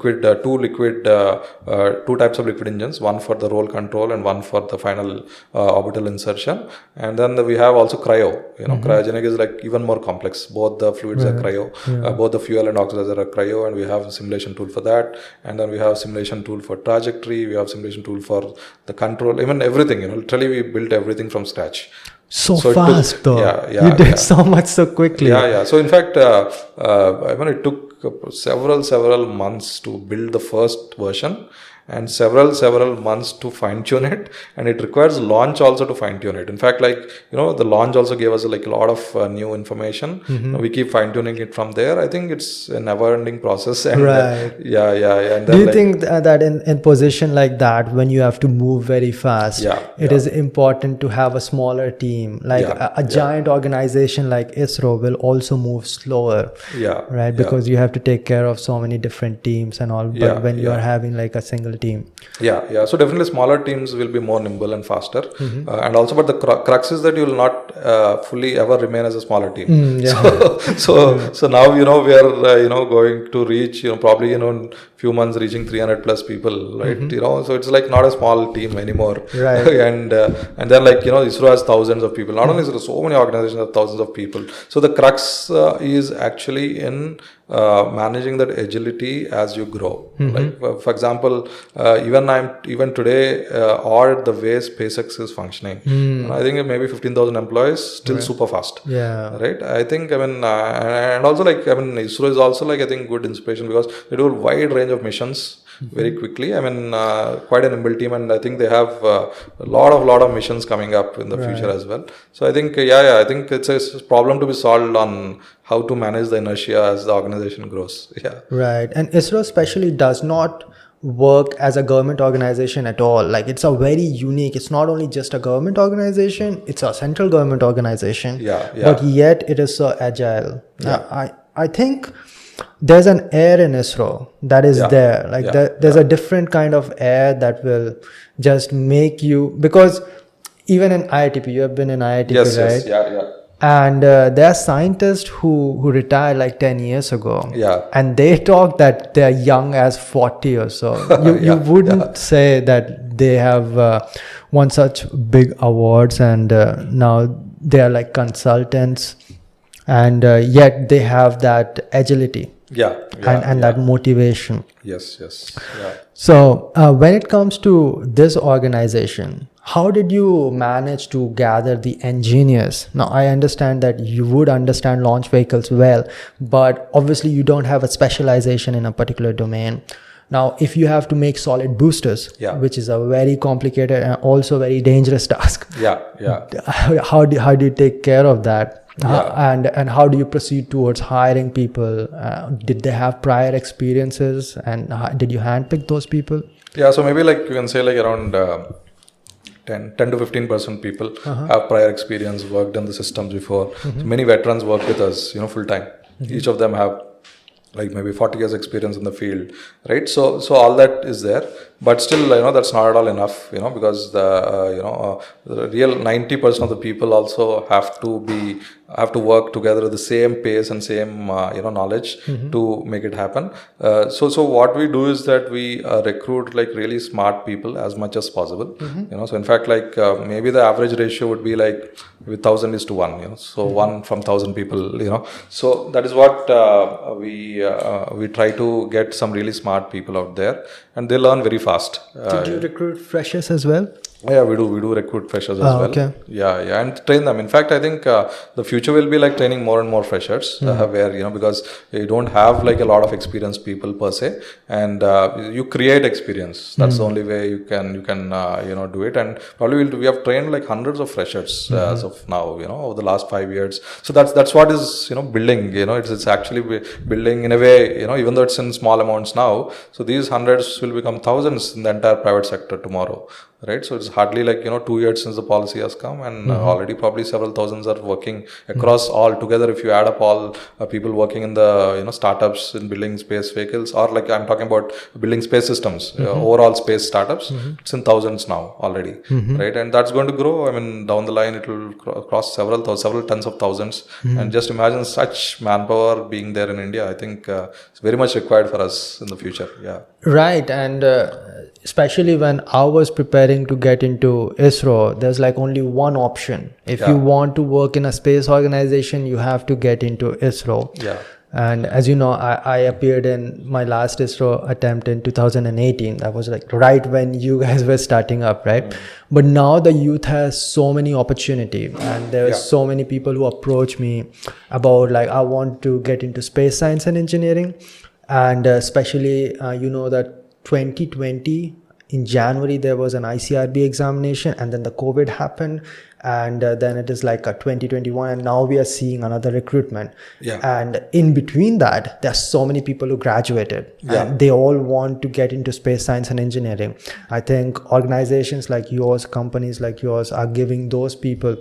types of liquid engines, one for the roll control and one for the final orbital insertion. And then we have also cryo. Cryogenic is even more complex. Both the fluids are cryo, both the fuel and oxidizer are cryo, and we have a simulation tool for that. And then we have a simulation tool for trajectory. We have a simulation tool for the control, even everything. Literally we built everything from scratch. So fast, though. You did so much so quickly. Yeah. So in fact, it took several months to build the first version, and several months to fine tune it, and it requires launch also to fine tune it. In fact, the launch also gave us a lot of new information. We keep fine tuning it from there. I think it's a never ending process. And, yeah. And then, do you think that in position like that, when you have to move very fast, it is important to have a smaller team? A giant organization like ISRO will also move slower, right? Because you have to take care of so many different teams and all. But when you are having a single team. Yeah. So definitely smaller teams will be more nimble and faster. And also, but the crux is that you will not fully ever remain as a smaller team. So now, we are, going to reach, probably, in few months reaching 300 plus people, right? So it's not a small team anymore. Right. and then ISRO has thousands of people. Not only ISRO, so many organizations have thousands of people. So the crux is actually in managing that agility as you grow. For example, even today, or the way SpaceX is functioning, I think maybe 15,000 employees, still super fast. Right. I think and also ISRO is also I think good inspiration, because they do a wide range of missions very quickly. Quite a nimble team, and I think they have a lot of missions coming up in the future as well. So I think I think it's a problem to be solved on how to manage the inertia as the organization grows. Right. And ISRO especially does not work as a government organization at all. It's a very unique, it's not only just a government organization, it's a central government organization. But yet it is so agile. I think there's an air in ISRO that is there. There's a different kind of air that will just make you, because even in IITP, you have been in IITP, Yes, right? yes, yeah. And there are scientists who retired like 10 years ago. Yeah. And they talk that they're young as 40 or so. You wouldn't say that they have won such big awards and now they are like consultants, and yet they have that agility and that motivation. Yes. Yeah. So when it comes to this organization, how did you manage to gather the engineers? Now, I understand that you would understand launch vehicles well, but obviously you don't have a specialization in a particular domain. Now, if you have to make solid boosters, which is a very complicated and also very dangerous task. How do you take care of that? And how do you proceed towards hiring people? Did they have prior experiences, and did you handpick those people? Yeah, so maybe like you can say like around 10 to 15% people have prior experience, worked in the systems before. So many veterans work with us, full time. Each of them have like maybe 40 years experience in the field, right? So all that is there, but still, that's not at all enough, because the real 90% of the people also have to work together at the same pace and same knowledge to make it happen. So what we do is that we recruit like really smart people as much as possible. So in fact, like maybe the average ratio would be like 1,000:1. So 1 from 1,000 people. So that is what we try to get some really smart people out there, and they learn very fast. Did you recruit freshers as well? Yeah, we do recruit freshers as well. Okay. Yeah, and train them. In fact, I think the future will be like training more and more freshers, where because you don't have like a lot of experienced people per se, and you create experience. That's the only way you can do it. And probably we have trained like hundreds of freshers as of now, over the last 5 years. So that's what is building. It's actually building in a way. Even though it's in small amounts now, so these hundreds will become thousands in the entire private sector tomorrow. Right, so it's hardly like 2 years since the policy has come, and already probably several thousands are working across all together. If you add up all people working in the startups in building space vehicles, or like I'm talking about building space systems, overall space startups, it's in thousands now already, right? And that's going to grow. I mean, down the line it will cross several tens of thousands, and just imagine such manpower being there in India. I think it's very much required for us in the future. Yeah. Right, and especially when I was preparing to get into ISRO, there's like only one option. If you want to work in a space organization, you have to get into ISRO. Yeah. And as you know, I appeared in my last ISRO attempt in 2018. That was like right when you guys were starting up, right? But now the youth has so many opportunity, and there are so many people who approach me about like, I want to get into space science and engineering. And especially, that 2020 in January, there was an ICRB examination, and then the COVID happened. And then it is like a 2021, and now we are seeing another recruitment. And in between that, there are so many people who graduated, and they all want to get into space science and engineering. I think organizations like yours, companies like yours are giving those people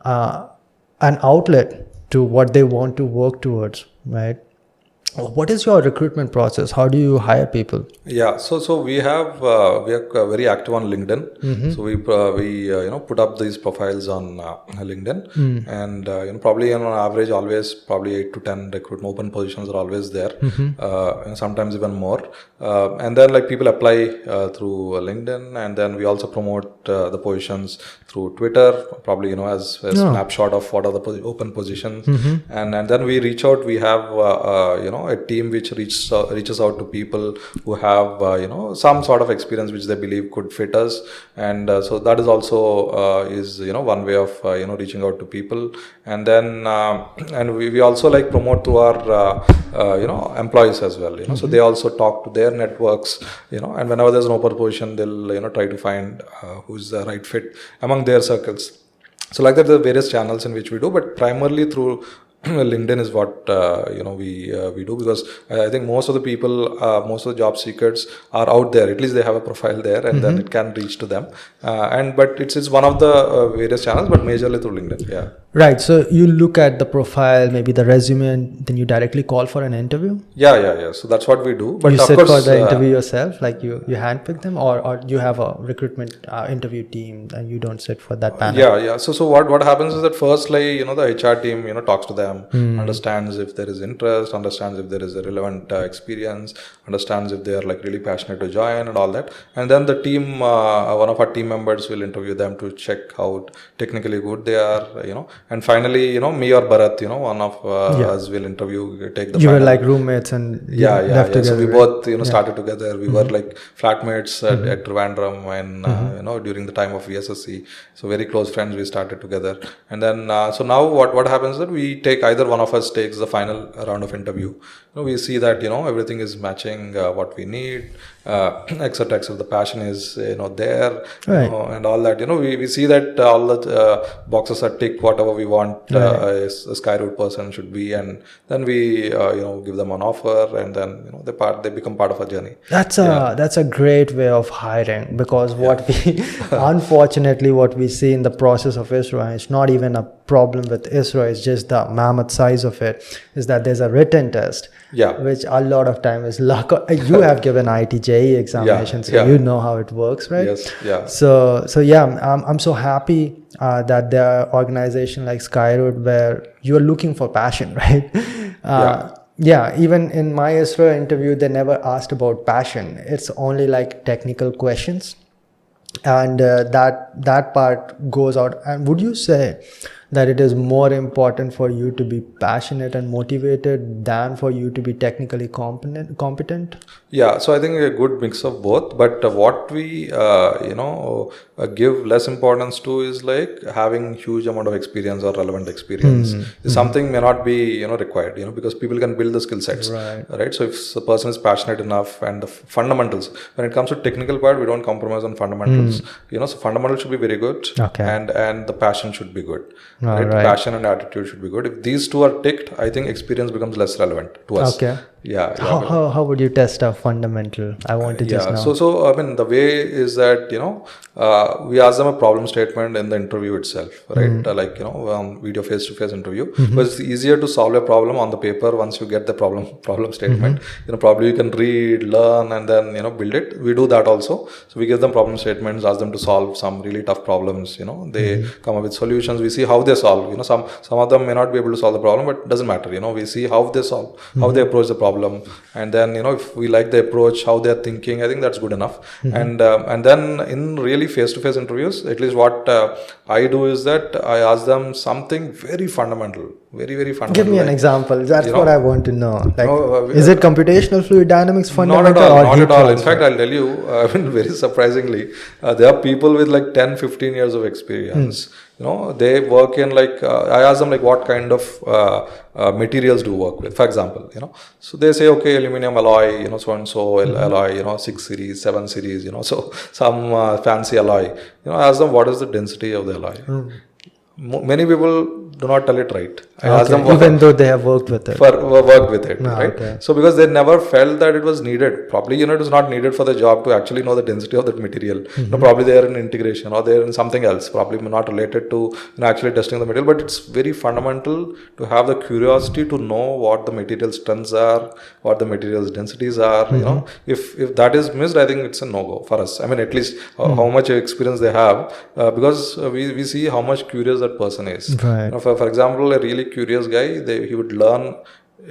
an outlet to what they want to work towards, right? What is your recruitment process? How do you hire people? Yeah, so we are very active on LinkedIn. So we put up these profiles on LinkedIn, and probably on average always probably 8 to 10 recruitment open positions are always there, and sometimes even more. And then like people apply through LinkedIn, and then we also promote the positions through Twitter, probably as a snapshot of what are the open positions, and then we reach out. We have a team which reaches out to people who have some sort of experience which they believe could fit us, and so that is also is one way of reaching out to people. And then and we also like promote to our employees as well, so they also talk to their networks, and whenever there's an open position, they'll try to find who's the right fit among their circles. So like that, there are various channels in which we do, but primarily through LinkedIn is what we do, because I think most of the people, most of the job seekers are out there. At least they have a profile there, and then it can reach to them. But it's one of the various channels, but majorly through LinkedIn. Yeah. Right. So you look at the profile, maybe the resume, and then you directly call for an interview. Yeah. So that's what we do. But You of sit course, for the interview yourself, like you handpick them, or you have a recruitment interview team and you don't sit for that panel. Yeah. So what happens is that first, like, the HR team, talks to them, understands if there is interest, understands if there is a relevant experience, understands if they are like really passionate to join and all that, and then the team, one of our team members will interview them to check how technically good they are, and finally, me or Bharat, one of us will interview, take the. You were like roommates and left together. So we both, started together. We were like flatmates at Trivandrum, and during the time of VSSC. So very close friends. We started together, and then so now what happens is that we take, either one of us takes the final round of interview. We see that everything is matching what we need, etc. The passion is there, right. And all that. We see that all the boxes are ticked, whatever we want a Skyroot person should be, and then we give them an offer, and then they become part of our journey. That's a great way of hiring, because what we unfortunately what we see in the process of ISRO, and it's not even a problem with ISRO, it's just the mammoth size of it, is that there's a written test, which a lot of time is luck. You have given IIT JEE examination, so you know how it works, right? Yes. Yeah. So I'm so happy that there are organizations like Skyroot where you are looking for passion, right? Even in my ISRO interview, they never asked about passion. It's only like technical questions, and that part goes out. And would you say that it is more important for you to be passionate and motivated than for you to be technically competent? Yeah, so I think a good mix of both. But what we give less importance to is like having huge amount of experience or relevant experience. Something may not be required, because people can build the skill sets, right? So if the person is passionate enough, and the fundamentals, when it comes to technical part, we don't compromise on fundamentals. So fundamentals should be very good, and the passion should be good. Right? Passion and attitude should be good. If these two are ticked, I think experience becomes less relevant to us. Okay. How would you test a fundamental? I want to just know. So I mean, the way is that we ask them a problem statement in the interview itself, right? On video face-to-face interview. But it's easier to solve a problem on the paper once you get the problem statement. Probably you can read, learn, and then build it. We do that also. So we give them problem statements, ask them to solve some really tough problems. They come up with solutions. We see how they solve. Some of them may not be able to solve the problem, but it doesn't matter. We see how they solve, how they approach the problem. And then if we like the approach, how they're thinking, I think that's good enough. And then in really face-to-face interviews, at least what I do is that I ask them something very fundamental, very fundamental. Give me an example. That's what I want to know. Is it computational fluid dynamics fundamental? Not at all. In fact, I'll tell you, very surprisingly, there are people with like 10-15 years of experience. They work in I ask them what kind of materials do you work with, for example, so they say, okay, aluminum alloy, so and so alloy, 6 series, 7 series, so some fancy alloy. I ask them, what is the density of the alloy? Many people do not tell it right. I ask them even though they have worked with it. Right? Okay. So because they never felt that it was needed. Probably, it is not needed for the job to actually know the density of that material. Probably they are in integration or they are in something else. Probably not related to actually testing the material. But it's very fundamental to have the curiosity to know what the material strengths are, what the material's densities are. If that is missed, I think it's a no-go for us. I mean, at least how much experience they have, because we see how much curious that person is. Right. For example, a really curious guy, he would learn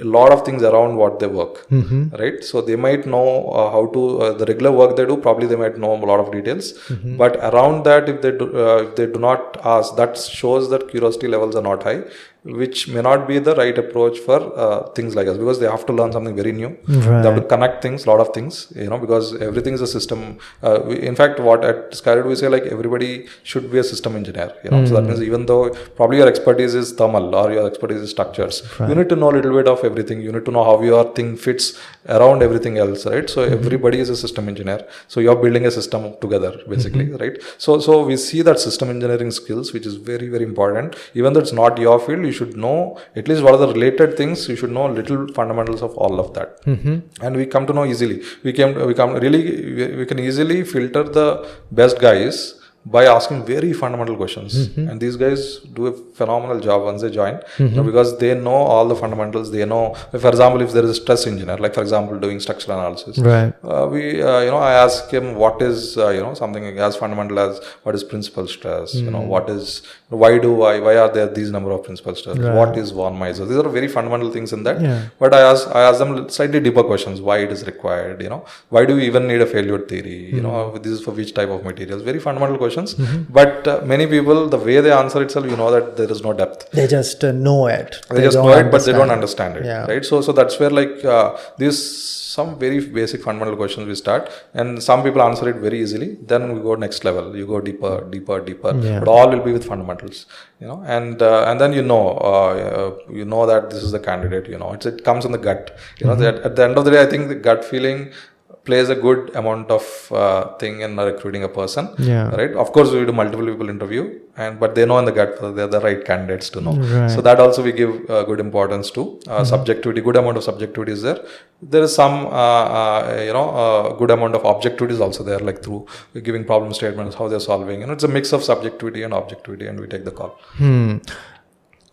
a lot of things around what they work, right? So they might know how to the regular work they do. Probably they might know a lot of details, but around that, if they do not ask, that shows that curiosity levels are not high, which may not be the right approach for things like us, because they have to learn something very new. They have to connect things, a lot of things, because everything is a system. In fact, what at Skyroot we say, everybody should be a system engineer. So that means even though probably your expertise is thermal or your expertise is structures, you need to know a little bit of everything. You need to know how your thing fits around everything else, right? So everybody is a system engineer. So you're building a system together, basically, right? So we see that system engineering skills, which is very, very important. Even though it's not your field, you should know at least what are the related things. You should know little fundamentals of all of that, and we come to know easily. We can easily filter the best guys by asking very fundamental questions. And these guys do a phenomenal job once they join, because they know all the fundamentals. They know, for example, if there is a stress engineer, like for example doing structural analysis, Right. I ask him what is something as fundamental as what is principal stress, what is, why are there these number of principal stress, what is von Mises. These are very fundamental things in that. But I ask them slightly deeper questions. Why it is required, why do you even need a failure theory, this is for which type of materials. Very fundamental questions. But many people, the way they answer itself, that there is no depth. They just know it. They just know it, but they don't understand it. Right. So that's where these some very basic fundamental questions we start, and some people answer it very easily. Then we go next level. You go deeper. But all will be with fundamentals. And then that this is the candidate. It comes in the gut. That at the end of the day, I think the gut feeling plays a good amount of thing in recruiting a person. Right. Of course, we do multiple people interview, but they know in the gut whether they're the right candidates to know. Right. So that also we give good importance to. Subjectivity, good amount of subjectivity is there. There is some good amount of objectivity is also there, like through giving problem statements, how they're solving. It's a mix of subjectivity and objectivity, and we take the call.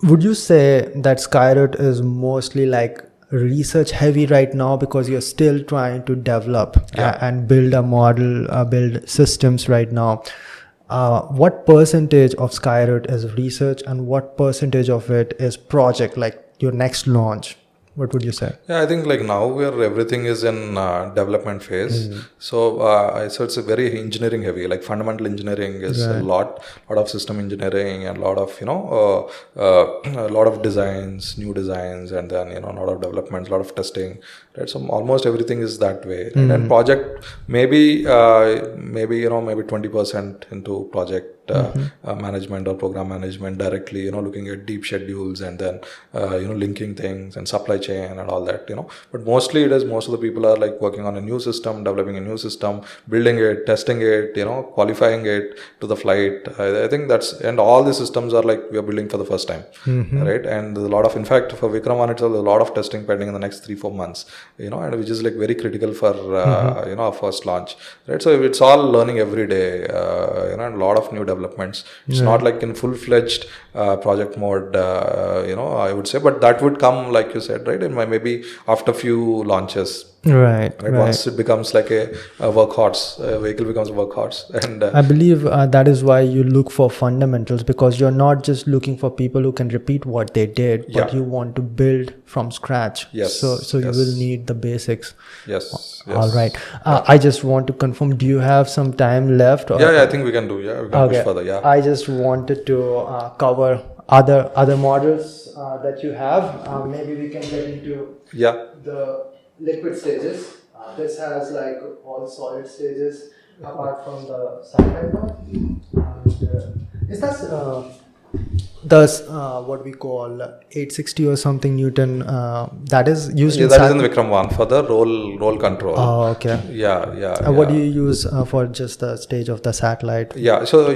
Would you say that Skyroot is mostly like research heavy right now, because you're still trying to develop and build a model, build systems right now? What percentage of Skyroot is research, and what percentage of it is project, like your next launch? What would you say? Yeah, I think now where everything is in development phase. So it's a very engineering heavy, like fundamental engineering is a lot of system engineering, and a lot of designs, new designs, and then a lot of developments, a lot of testing. Right, so almost everything is that way. Right? And project maybe 20% into project management or program management directly, looking at deep schedules, and then linking things and supply chain and all that, but mostly most of the people are working on a new system, developing a new system, building it, testing it, qualifying it to the flight. I think and all the systems are we are building for the first time. Right, and there's a lot of, in fact, for Vikram-I itself, there's a lot of testing pending in the next 3-4 months, and which is very critical for our first launch. Right, so it's all learning every day, and a lot of new developments. It's not in full-fledged project mode, I would say, but that would come, like you said, right, in maybe after few launches. Right. Once it becomes a workhorse, a vehicle becomes a workhorse. And I believe that is why you look for fundamentals, because you're not just looking for people who can repeat what they did, but you want to build from scratch. Yes. So you will need the basics. Yes. All right. I just want to confirm, do you have some time left? Or? Yeah, I think we can do. Yeah, we can push further. Yeah. I just wanted to cover other models that you have. Maybe we can get into the liquid stages. This has all solid stages apart from the satellite one. Is that what we call 860 or something Newton? That is used in that is in the Vikram-I for the roll control. Oh, okay. Yeah. What do you use for just the stage of the satellite? So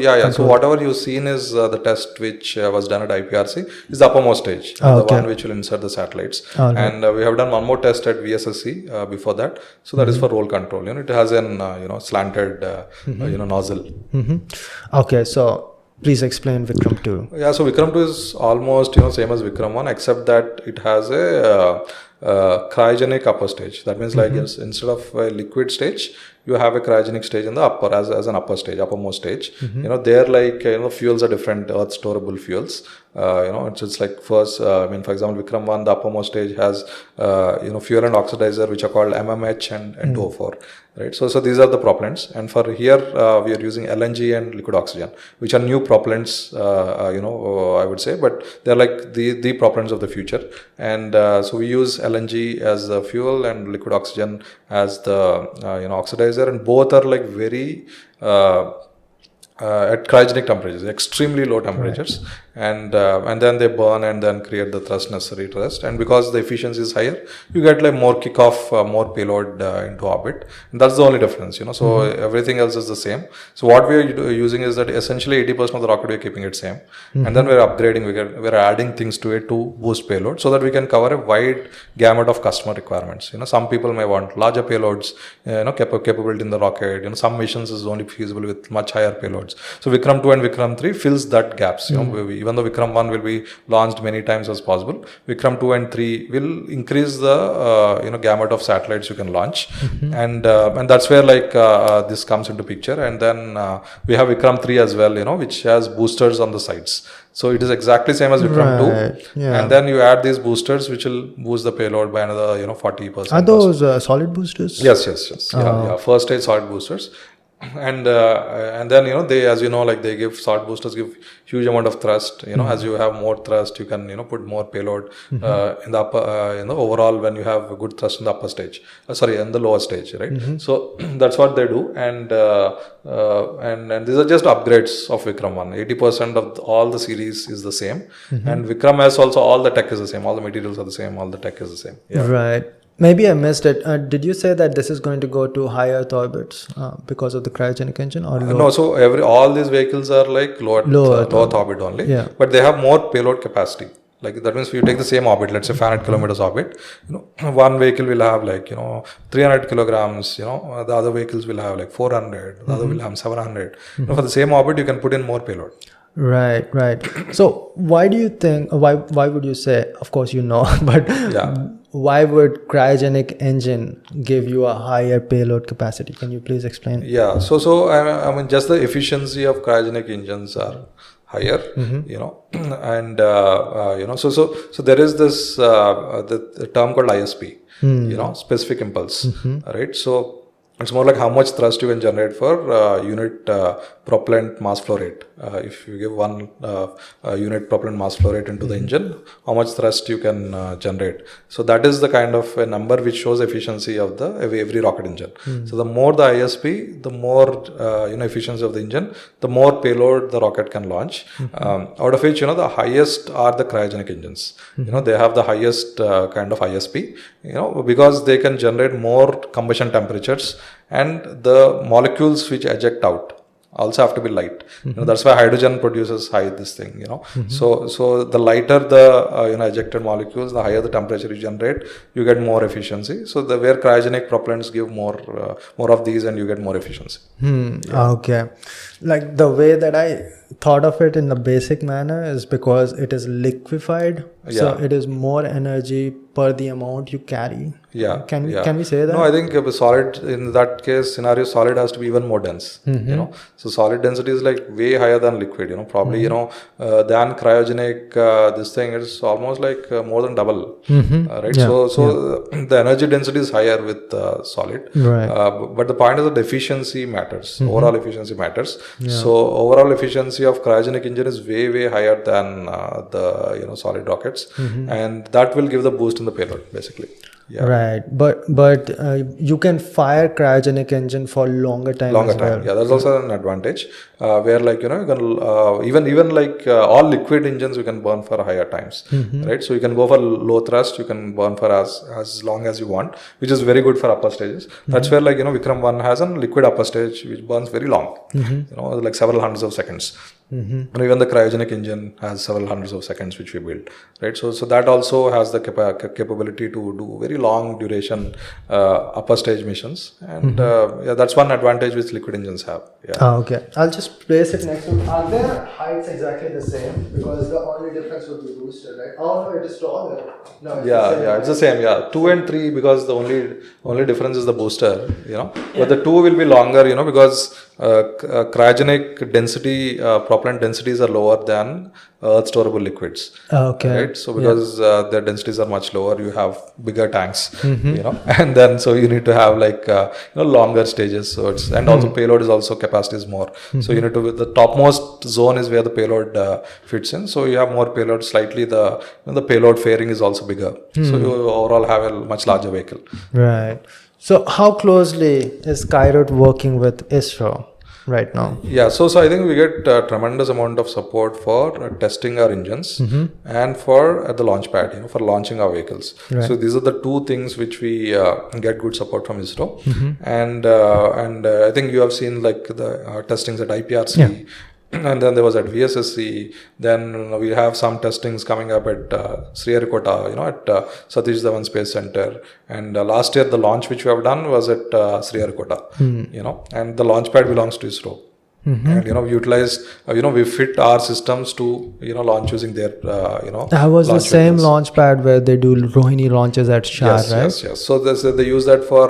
whatever you've seen is the test which was done at IPRC is the uppermost stage, the one which will insert the satellites. And we have done one more test at VSSC before that. So that is for roll control. It has an slanted nozzle. Okay, so please explain Vikram-II. Yeah, so Vikram-II is almost same as Vikram-I, except that it has a cryogenic upper stage. That means instead of a liquid stage, you have a cryogenic stage in the upper as an upper stage, uppermost stage. There fuels are different, earth storable fuels. It's first, for example, Vikram-I, the uppermost stage has fuel and oxidizer, which are called MMH and N2O4. Right, so these are the propellants, and for here we are using LNG and liquid oxygen, which are new propellants. I would say, but they're the propellants of the future. And so we use LNG as the fuel and liquid oxygen as the oxidizer, and both are very at cryogenic temperatures, extremely low temperatures. and then they burn and then create the necessary thrust. And because the efficiency is higher, you get like more kickoff, more payload into orbit. And that's the only difference, So everything else is the same. So what we are using is that essentially 80% of the rocket we are keeping it same, and then we're upgrading. We're adding things to it to boost payload so that we can cover a wide gamut of customer requirements. Some people may want larger payloads, capability in the rocket. Some missions is only feasible with much higher payloads. So Vikram-II and Vikram-III fills that gaps. Even though Vikram-I will be launched many times as possible, Vikram-II and 3 will increase the gamut of satellites you can launch, and that's where this comes into picture. And then we have Vikram-III as well, which has boosters on the sides. So it is exactly same as Vikram-II, and then you add these boosters, which will boost the payload by another 40%. Are those solid boosters? Yes. Yeah. First stage solid boosters. And then they, as they give solid boosters, give huge amount of thrust. As you have more thrust, you can put more payload in the upper. Overall, when you have a good thrust in the upper stage, in the lower stage, right? So that's what they do, and these are just upgrades of Vikram-I. 80% of all the series is the same, and Vikram has also all the tech is the same, all the materials are the same, all the tech is the same. Yeah. Right. Maybe I missed it. Did you say that this is going to go to higher Earth orbits because of the cryogenic engine, or low? No? So all these vehicles are like low Earth orbit only, but they have more payload capacity. Like that means if you take the same orbit, let's say 500 kilometers orbit, one vehicle will have 300 kilograms, the other vehicles will have 400, the other will have 700. For the same orbit, you can put in more payload. Right. So why do you think, why would you say, of course but why would cryogenic engine give you a higher payload capacity? Can you please explain? Yeah, so I mean just the efficiency of cryogenic engines are higher, and so there is this the term called ISP, specific impulse, right? So it's more like how much thrust you can generate for unit propellant mass flow rate. If you give one unit propellant mass flow rate into the engine, how much thrust you can generate. So that is the kind of a number which shows efficiency of every rocket engine. So the more the ISP, the more efficiency of the engine, the more payload the rocket can launch. Out of which the highest are the cryogenic engines. They have the highest kind of ISP. Because they can generate more combustion temperatures, and the molecules which eject out also have to be light. That's why hydrogen produces this thing. So the lighter the ejected molecules, the higher the temperature you generate, you get more efficiency. So where cryogenic propellants give more of these, and you get more efficiency. Okay, like the way that I thought of it in the basic manner is because it is liquefied, so it is more energy per the amount you carry. Can we say that? No, I think solid, in that case scenario, solid has to be even more dense. So solid density is way higher than liquid. Probably than cryogenic. This thing is almost more than double. Right. So the energy density is higher with solid. Right. But the point is that efficiency matters. Overall efficiency matters. So overall efficiency of cryogenic engine is way higher than the solid rockets, and that will give the boost in the payload basically. Right, but you can fire cryogenic engine for longer time. Yeah, that's also an advantage. Where you can even all liquid engines you can burn for higher times, right? So you can go for low thrust, you can burn for as long as you want, which is very good for upper stages. That's where Vikram-I has a liquid upper stage which burns very long, several hundreds of seconds. Even the cryogenic engine has several hundreds of seconds which we built, right? So that also has the capability to do very long duration upper stage missions, and that's one advantage which liquid engines have. Okay, I'll just place it next to. Are their heights exactly the same? Because the only difference would be booster, right? Oh no, it is taller. No, it's the same. 2 and 3, because the only difference is the booster, but the 2 will be longer, because cryogenic density, propellant densities are lower than earth storable liquids. Okay. Right. So because their densities are much lower, you have bigger tanks, and then so you need to have longer stages. So it's, and also payload is also capacity is more. So you need to, the topmost zone is where the payload fits in. So you have more payload. Slightly the payload fairing is also bigger. So you overall have a much larger vehicle. Right. So how closely is Skyroot working with ISRO? right now? Yeah, so I think we get a tremendous amount of support for testing our engines and for at the launch pad, for launching our vehicles. Right. So these are the two things which we get good support from ISRO, and I think you have seen like the testings at IPRC. And then there was at VSSC. Then we have some testings coming up at Sriharikota, at Satish Dhawan Space Center. And last year, the launch which we have done was at Sriharikota, and the launch pad belongs to ISRO. And we utilize we fit our systems to launch using their That was the same vehicles. launch pad where they do Rohini launches at Shah, right? Yes. So they use that for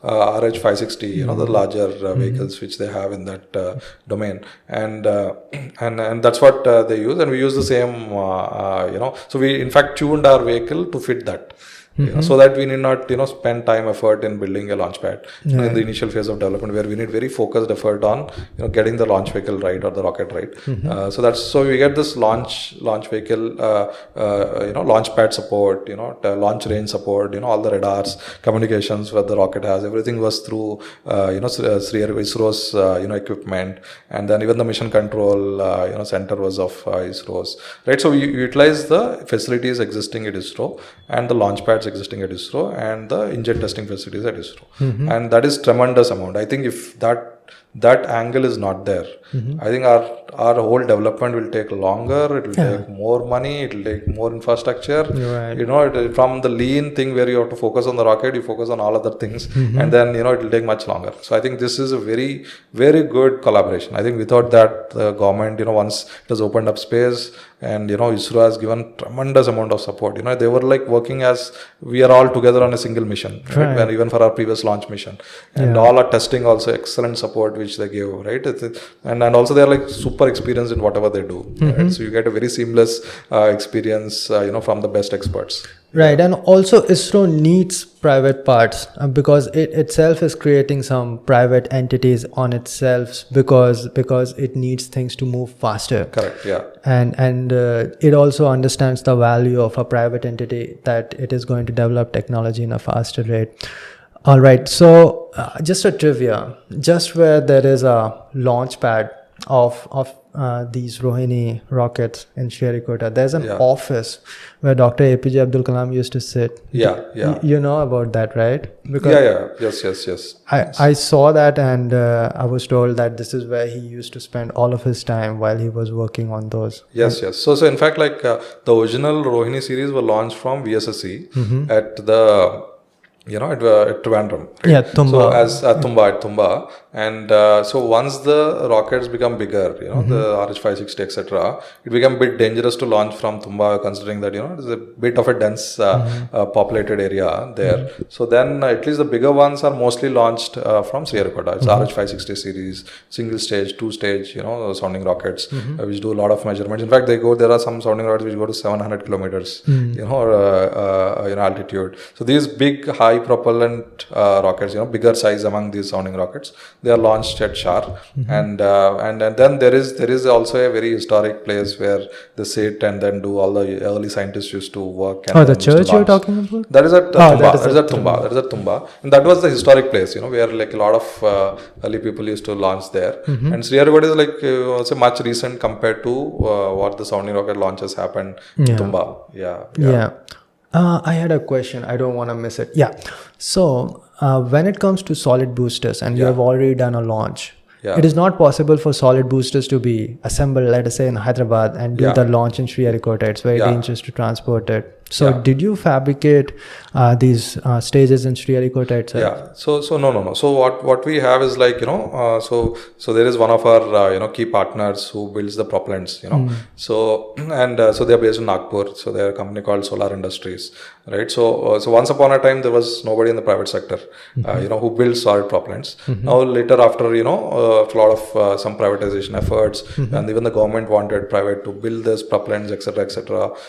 RH560, the larger vehicles which they have in that domain, and that's what they use, and we use the same. So we in fact tuned our vehicle to fit that. So that we need not spend time effort in building a launch pad in the initial phase of development, where we need very focused effort on getting the launch vehicle right or the rocket right. So we get this launch vehicle launch pad support, launch range support, all the radars, communications what the rocket has, everything was through ISRO's equipment, and then even the mission control center was of ISRO's, right? So we utilize the facilities existing at ISRO and the launch pads existing at ISRO and the engine testing facilities at ISRO, and that is tremendous amount. I think if that angle is not there, I think our whole development will take longer. It will take more money. It will take more infrastructure. Right. From the lean thing where you have to focus on the rocket, you focus on all other things, and then it will take much longer. So I think this is a very, very good collaboration. I think without that, the government, once it has opened up space, and ISRO has given tremendous amount of support. They were like working as we are all together on a single mission, right? And even for our previous launch mission, and all our testing also excellent support which they gave, right? And also they are like super experienced in whatever they do, right? So you get a very seamless experience, from the best experts. Right, and also ISRO needs private parts because it itself is creating some private entities on itself because it needs things to move faster. Correct. Yeah. And it also understands the value of a private entity, that it is going to develop technology in a faster rate. All right, so just a trivia, just where there is a launch pad of these Rohini rockets in Sriharikota, there's an office where Dr. APJ Abdul Kalam used to sit. Yeah. You know about that, right? Because Yes. I saw that, and I was told that this is where he used to spend all of his time while he was working on those. Yes. So in fact, like the original Rohini series were launched from VSSC at the at Trivandrum. Right? Yeah, Tumba. So as Tumba, and so once the rockets become bigger, the RH560, etc., it became a bit dangerous to launch from Tumba, considering that it is a bit of a dense populated area there. So then at least the bigger ones are mostly launched from Sriharikota. It's RH560 series, single stage, two stage, sounding rockets, which do a lot of measurements. In fact, there are some sounding rockets which go to 700 kilometers, altitude. So these big high propellant rockets, bigger size among these sounding rockets, they are launched at Shar, and then there is also a very historic place where they sit and then do all the early scientists used to work. And the church you're talking about? That is at Tumba. That is at Tumba, and that was the historic place, where like a lot of early people used to launch there. And Sriharikota is like also much recent compared to what the sounding rocket launches happened in Tumba. Yeah. I had a question. I don't want to miss it. Yeah. So when it comes to solid boosters, and you have already done a launch, it is not possible for solid boosters to be assembled, let us say, in Hyderabad and do the launch in Sriharikota. It's very dangerous to transport it. So did you fabricate these stages in Sriharikota itself? So no. So what we have is like, so there is one of our, key partners who builds the propellants, So they are based in Nagpur. So they are a company called Solar Industries, right? So once upon a time, there was nobody in the private sector, who builds solid propellants. Now later after, a lot of some privatization efforts, and even the government wanted private to build this propellants, etc.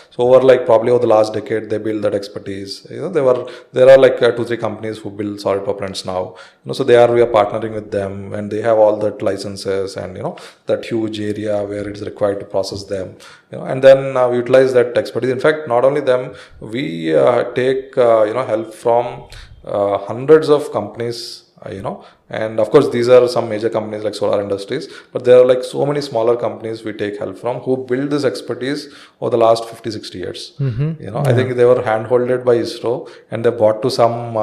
So probably over the last decade, they build that expertise. There are like 2-3 companies who build solid propellants now. So we are partnering with them, and they have all that licenses and that huge area where it is required to process them. And then we utilize that expertise. In fact, not only them, we take help from hundreds of companies and of course these are some major companies like solar industries, but there are like so many smaller companies we take help from who build this expertise over the last 50-60 years. I think they were hand-holded by ISRO and they brought to some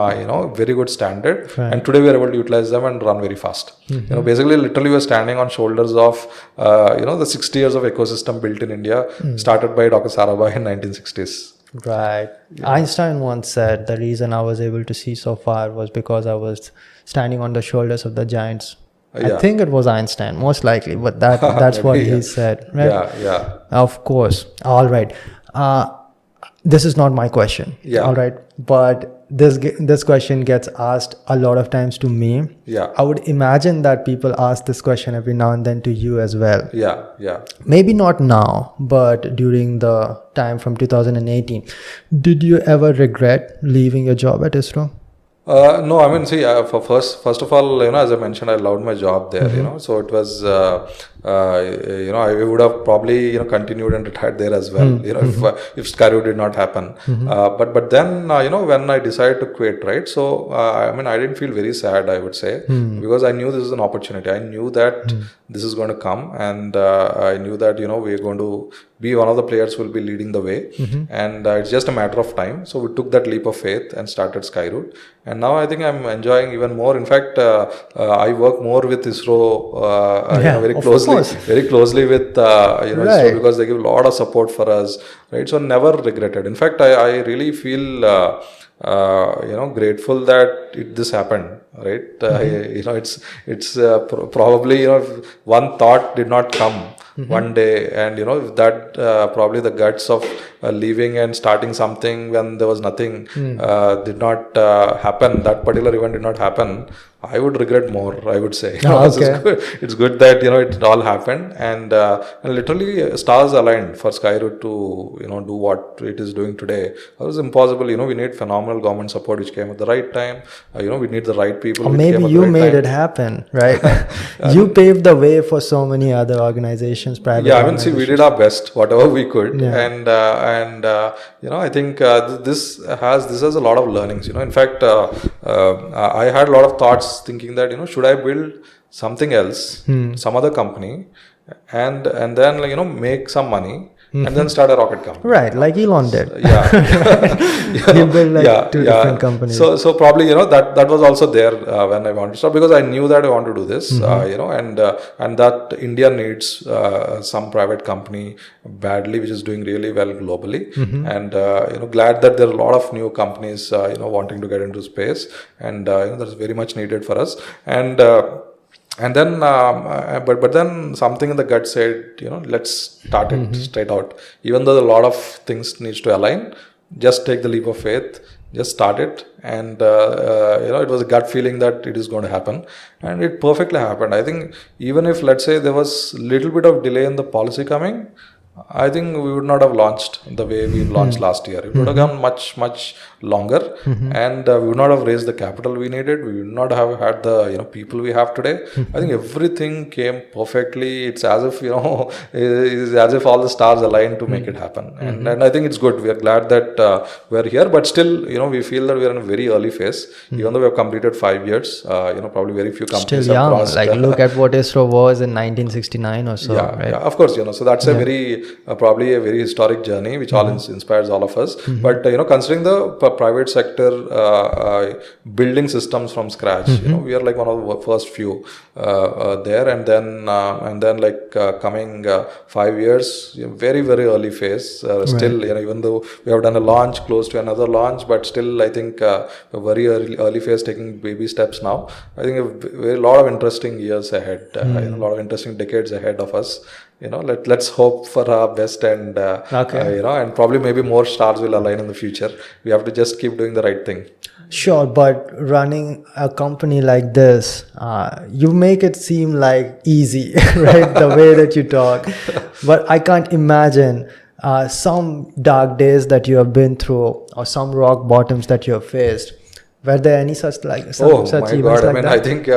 very good standard, and today we are able to utilize them and run very fast. Basically literally we are standing on shoulders of the 60 years of ecosystem built in India, started by Dr. Sarabhai in 1960s. Right. Yeah. Einstein once said the reason I was able to see so far was because I was standing on the shoulders of the giants. I think it was Einstein, most likely, but that's what he said. Right? Yeah. Of course. All right. This is not my question. Yeah. All right. But this question gets asked a lot of times to me. Yeah. I would imagine that people ask this question every now and then to you as well. Yeah. Maybe not now, but during the time from 2018. Did you ever regret leaving your job at ISRO? No, I mean, see, first of all, as I mentioned, I loved my job there, so it was, I would have probably, continued and retired there as well, if Skyroot did not happen. But then, when I decided to quit, right, so, I didn't feel very sad, I would say, because I knew this is an opportunity. I knew that this is going to come, and I knew that, we're going to be one of the players who will be leading the way, and it's just a matter of time. So we took that leap of faith and started Skyroot, and now I think I'm enjoying even more. In fact, I work more with ISRO very closely with ISRO, because they give a lot of support for us, right? So never regretted. In fact, I really feel grateful that this happened, right? It's probably one thought did not come one day, and that probably the guts of leaving and starting something when there was nothing did not happen. That particular event did not happen. I would regret more, I would say. It's good that it all happened, and literally stars aligned for Skyroot to do what it is doing today. That was impossible. We need phenomenal government support which came at the right time. We need the right people. Or maybe you made it happen, right? You paved the way for so many other organizations, private organizations. We did our best, whatever we could, and I think this has a lot of learnings. In fact, I had a lot of thoughts thinking that should I build something else, some other company, and then make some money and then start a rocket company, right? Like Elon did. He built two different companies. So probably that was also there when I wanted to start, because I knew that I want to do this, and that India needs some private company badly which is doing really well globally, and glad that there are a lot of new companies wanting to get into space, and that's very much needed for us, and then but then something in the gut said let's start it straight out, even though a lot of things needs to align. Just take the leap of faith, just start it, and it was a gut feeling that it is going to happen, and it perfectly happened. I think even if, let's say, there was little bit of delay in the policy coming, I think we would not have launched the way we launched last year. It would have gone much longer, and we would not have raised the capital we needed. We would not have had the people we have today. I think everything came perfectly. It's as if it's as if all the stars aligned to make it happen. And I think it's good. We are glad that we're here, but still we feel that we are in a very early phase. Even though we have completed 5 years, probably very few companies still young. Have crossed. Like look at what ISRO was in 1969 or so. Right? Yeah, of course. So that's a very probably a very historic journey which all inspires all of us. But considering the private sector building systems from scratch, we are like one of the first few there, and then like coming 5 years, very early phase. Still, even though we have done a launch, close to another launch, but still I think a very early phase, taking baby steps now. I think a lot of interesting years ahead, a lot of interesting decades ahead of us. Let's hope for our best, and and probably maybe more stars will align in the future. We have to just keep doing the right thing. Sure, but running a company like this, you make it seem like easy, right? The way that you talk, but I can't imagine some dark days that you have been through, or some rock bottoms that you have faced. Were there any such such events God. Like that? I think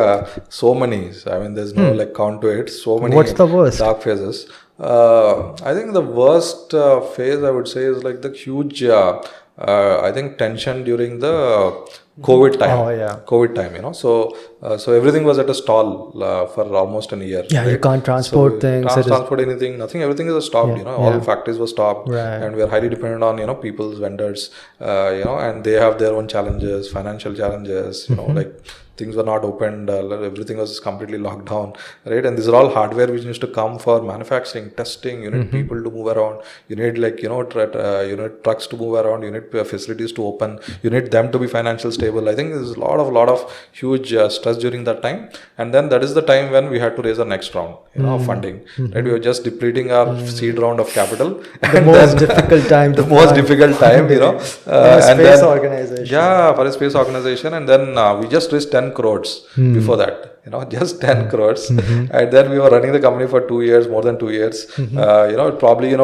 so many. there's no count to it. So many. What's the worst? Dark phases. I think the worst phase I would say is like the huge, I think, tension during the COVID time. Oh, yeah. COVID time, so everything was at a stall for almost a year. Yeah, right? you can't transport So things. can't transport anything, nothing. Everything is stopped. All factories were stopped, Right. and we are highly dependent on people's vendors. And they have their own challenges, financial challenges. Like things were not opened. Everything was completely locked down, right? And these are all hardware which needs to come for manufacturing, testing. You need people to move around. You need trucks to move around. You need facilities to open. You need them to be financial stable. I think there's a lot of huge stress during that time. And then that is the time when we had to raise our next round, of funding. Right? We were just depleting our seed round of capital. The most difficult time. The most difficult time, in a and space then, organization. Yeah, for a space organization. And then we just raised 10 crores before that. Just 10 crores. And then we were running the company for 2 years, more than 2 years. Probably, at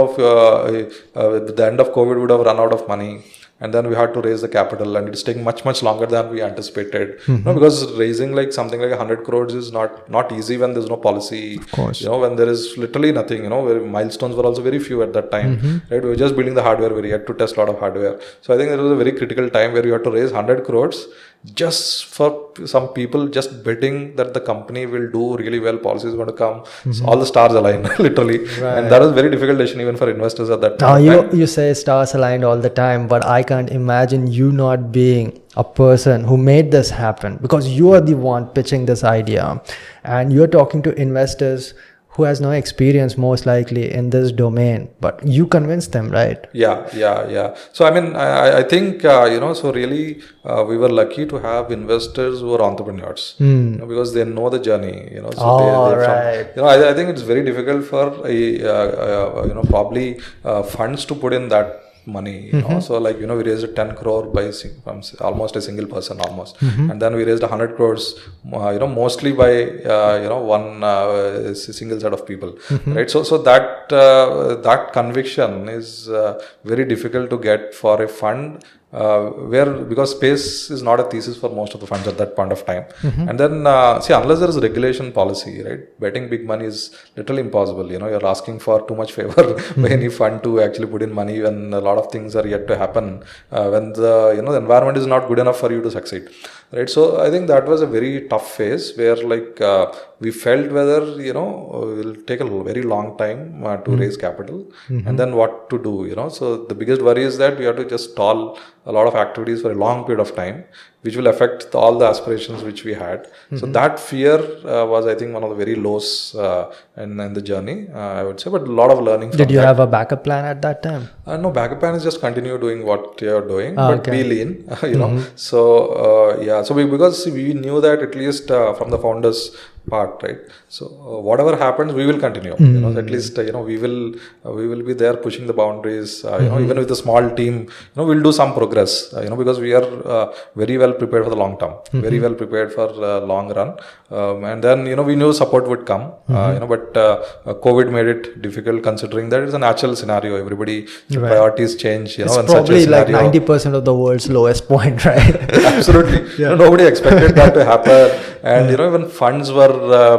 the end of COVID, we would have run out of money. And then we had to raise the capital, and it's taking much longer than we anticipated. Because raising like something like 100 crores is not easy when there's no policy. Of course. When there is literally nothing. Where milestones were also very few at that time. Right? We were just building the hardware. We had to test a lot of hardware. So I think there was a very critical time where you had to raise 100 crores just for some people just betting that the company will do really well. Policy is going to come. So all the stars align, literally. Right. And that was a very difficult decision even for investors at that Now time. you say stars aligned all the time, but I can't imagine you not being a person who made this happen, because you are the one pitching this idea and you're talking to investors who has no experience most likely in this domain, but you convinced them, right? Yeah. So I mean, I think so really we were lucky to have investors who are entrepreneurs, because they know the journey. So right. I think it's very difficult for probably funds to put in that money. So like we raised 10 crore from almost a single person and then we raised 100 crores mostly by one single set of people, right? So that conviction is very difficult to get for a fund because space is not a thesis for most of the funds at that point of time. And then unless there is regulation policy, right, betting big money is literally impossible. You're asking for too much favor by any fund to actually put in money when a lot of things are yet to happen, when the environment is not good enough for you to succeed, right? So I think that was a very tough phase where we felt whether will take a very long time to raise capital, and then what to do. So the biggest worry is that we have to just stall a lot of activities for a long period of time, which will affect all the aspirations which we had. So that fear was, I think, one of the very lows in the journey, I would say, but a lot of learning from Did you have a backup plan at that time? No, backup plan is just continue doing what you're doing, but be lean, So, because we knew that at least from the founders part, right? So whatever happens, we will continue. At least we will be there pushing the boundaries. Even with a small team, we'll do some progress. Because we are very well prepared for the long term, very well prepared for long run. And then we knew support would come. But COVID made it difficult, considering that it's a natural scenario. Everybody priorities change. It's probably like 90% of the world's lowest point, right? Absolutely. Nobody expected that to happen. And even funds were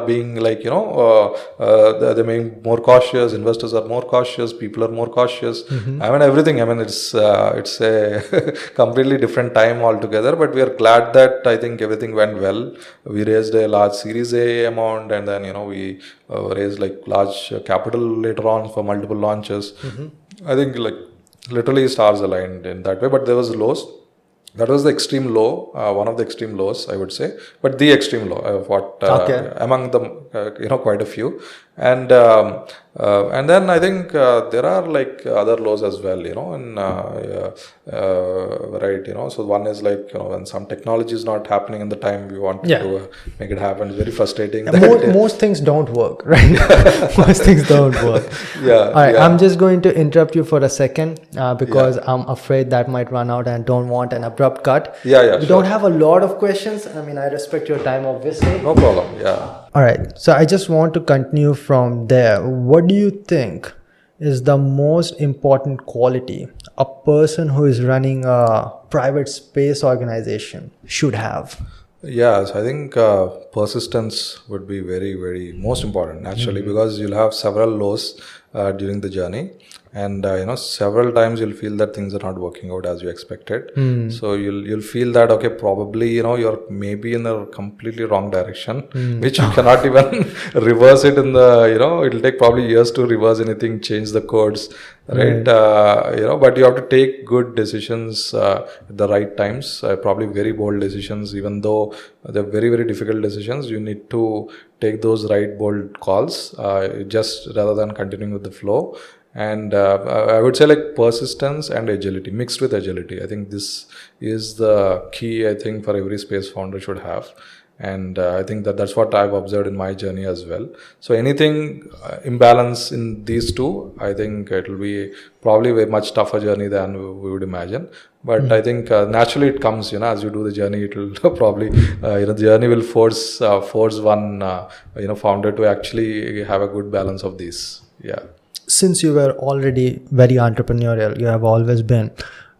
being they're being more cautious. Investors are more cautious. People are more cautious. I mean, everything. I mean, it's a completely different time altogether. But we are glad that I think everything went well. We raised a large Series A amount, and then we raised large capital later on for multiple launches. I think literally stars aligned in that way. But there was lows. That was the extreme low, one of the extreme lows, I would say, but the extreme low of what among them, quite a few, and then I think there are other lows as well, right? So one is when some technology is not happening in the time we want to make it happen. It's very frustrating. Most things don't work, right? Most things don't work. All right, I'm just going to interrupt you for a second because I'm afraid that might run out and don't want an abrupt cut. We don't have a lot of questions. I mean, I respect your time, obviously. No problem. All right. So I just want to continue from there. What do you think is the most important quality a person who is running a private space organization should have? So I think persistence would be very, very most important, naturally, because you'll have several lows during the journey. and several times you'll feel that things are not working out as you expected. So you'll feel that, okay, probably you're maybe in a completely wrong direction, which you cannot even reverse it in the it'll take probably years to reverse anything, change the codes, right? But you have to take good decisions at the right times, probably very bold decisions. Even though they're very, very difficult decisions, you need to take those right bold calls, just rather than continuing with the flow. And I would say like persistence and agility, mixed with agility. I think this is the key, I think, for every space founder should have. And I think that's what I've observed in my journey as well. So anything imbalance in these two, I think it will be probably a much tougher journey than we would imagine. But I think naturally it comes, as you do the journey, it will probably, the journey will force one, founder to actually have a good balance of these. Yeah. Since you were already very entrepreneurial, you have always been,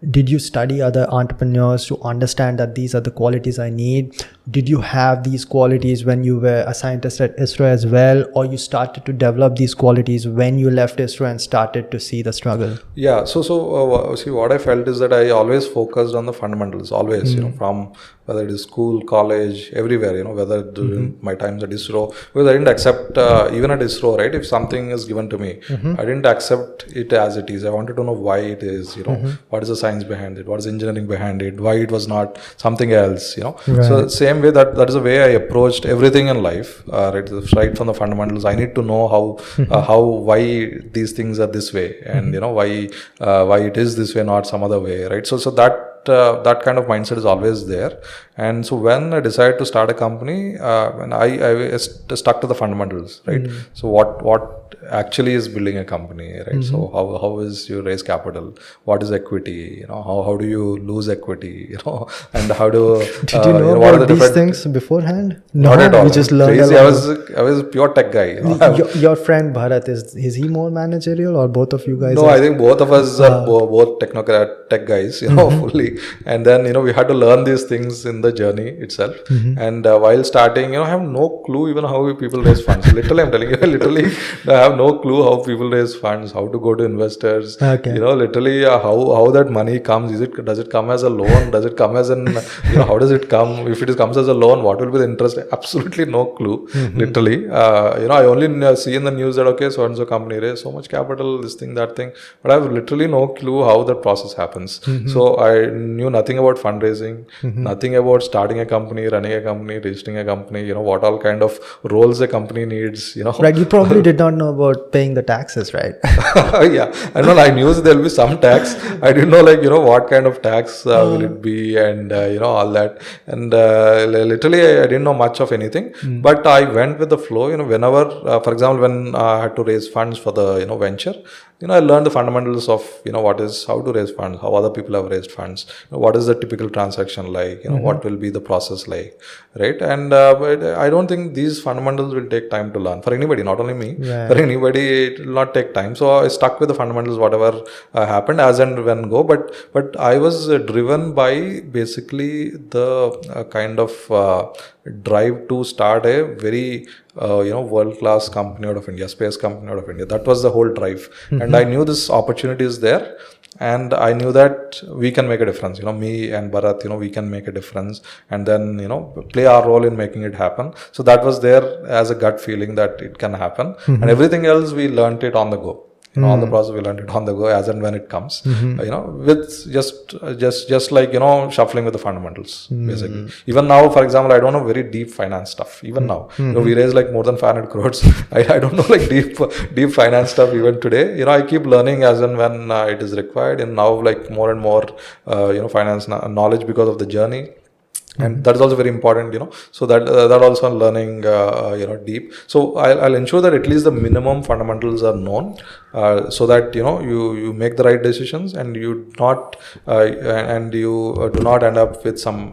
did you study other entrepreneurs to understand that these are the qualities I need? Did you have these qualities when you were a scientist at ISRO as well, or you started to develop these qualities when you left ISRO and started to see the struggle? Yeah, so see, what I felt is that I always focused on the fundamentals, always, from whether it is school, college, everywhere, whether during my times at ISRO, because I didn't accept, even at ISRO, right, if something is given to me, I didn't accept it as it is. I wanted to know why it is, what is the science behind it, what is engineering behind it, why it was not something else, Right. So same way, that is the way I approached everything in life, right from the fundamentals. I need to know why these things are this way, and why it is this way, not some other way, right? So that kind of mindset is always there. And so when I decided to start a company, and I stuck to the fundamentals, right? So what actually is building a company, right? So how is you raise capital? What is equity? How do you lose equity? And how do did you know about these things beforehand? No, not at all. You just learned. Crazy. I was a pure tech guy. Your friend Bharat, is he more managerial, or both of you guys? No, I think both of us are both technocrat tech guys, fully. And then we had to learn these things in the journey itself. And while starting, I have no clue even how people raise funds. Literally, I'm telling you, I have no clue how people raise funds, how to go to investors. Okay. Literally how that money comes. Does it come as a loan? Does it come as an how does it come? If it comes as a loan, what will be the interest? Absolutely no clue. Literally, I only see in the news that okay, so and so company raised so much capital, this thing, that thing, but I have literally no clue how that process happens. So I knew nothing about fundraising, nothing about starting a company, running a company, registering a company, what all kind of roles a company needs, Right, you probably did not know about paying the taxes, right? Yeah, I knew there will be some tax. I didn't know what kind of tax will it be, and all that. And literally I didn't know much of anything, but I went with the flow. Whenever, for example, when I had to raise funds for the venture, I learned the fundamentals of how to raise funds, how other people have raised funds, what is the typical transaction like, what will be the process like, right? And but I don't think these fundamentals will take time to learn for anybody, not only me. Right. For anybody, it will not take time. So I stuck with the fundamentals, whatever happened as and when go. But I was driven by basically the kind of drive to start a very world-class company out of India, space company out of India. That was the whole drive. And I knew this opportunity is there, and I knew that we can make a difference. Me and Bharat, we can make a difference, and then play our role in making it happen. So that was there as a gut feeling that it can happen, and everything else we learnt it on the go. All the process we learned it on the go as and when it comes. With just like shuffling with the fundamentals, basically. Even now, for example, I don't know very deep finance stuff. Even now, we raise like more than 500 crores. I don't know like deep finance stuff even today. I keep learning as and when it is required, and now like more and more finance knowledge because of the journey. And that is also very important, so that also learning, deep. So I'll ensure that at least the minimum fundamentals are known, so that, you make the right decisions, and you not, and you do not end up with some,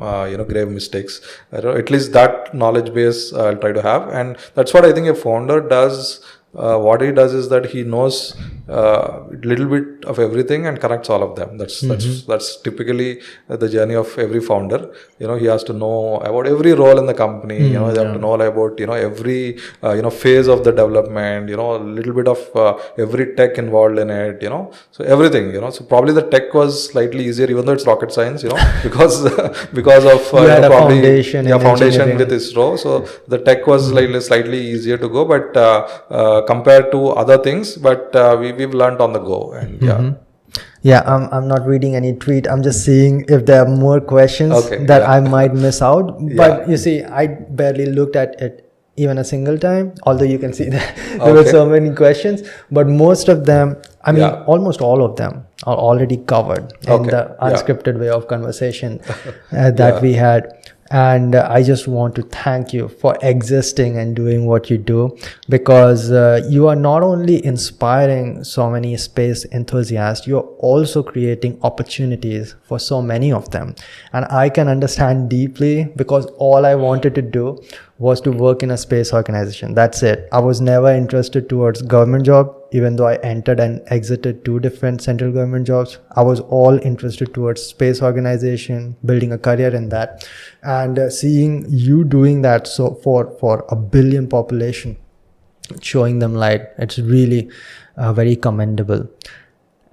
grave mistakes. At least that knowledge base I'll try to have. And that's what I think a founder does what he does is that he knows a little bit of everything and connects all of them. That's typically the journey of every founder. He has to know about every role in the company. They have to know about every phase of the development. A little bit of every tech involved in it. So everything. So probably the tech was slightly easier, even though it's rocket science. Because of probably foundation with ISRO. So the tech was slightly easier to go, but compared to other things, but we've learned on the go. And I'm not reading any tweet. I'm just seeing if there are more questions that I might miss out. But you see, I barely looked at it even a single time, although you can see that there were so many questions, but most of them, almost all of them are already covered in the unscripted way of conversation that we had. And I just want to thank you for existing and doing what you do, because you are not only inspiring so many space enthusiasts, you're also creating opportunities for so many of them. And I can understand deeply, because all I wanted to do was to work in a space organization. That's it. I was never interested towards government job, even though I entered and exited 2 different central government jobs. I was all interested towards space organization, building a career in that, and seeing you doing that so for a billion population, showing them light, it's really very commendable.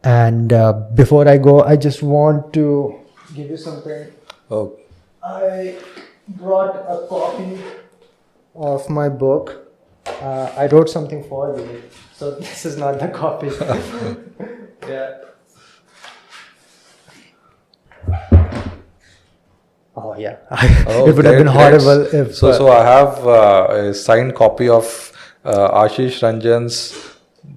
And before I go, I just want to give you something. I brought a copy of my book. I wrote something for you, so this is not the copy. It would have been horrible if. So I have a signed copy of Ashish Ranjan's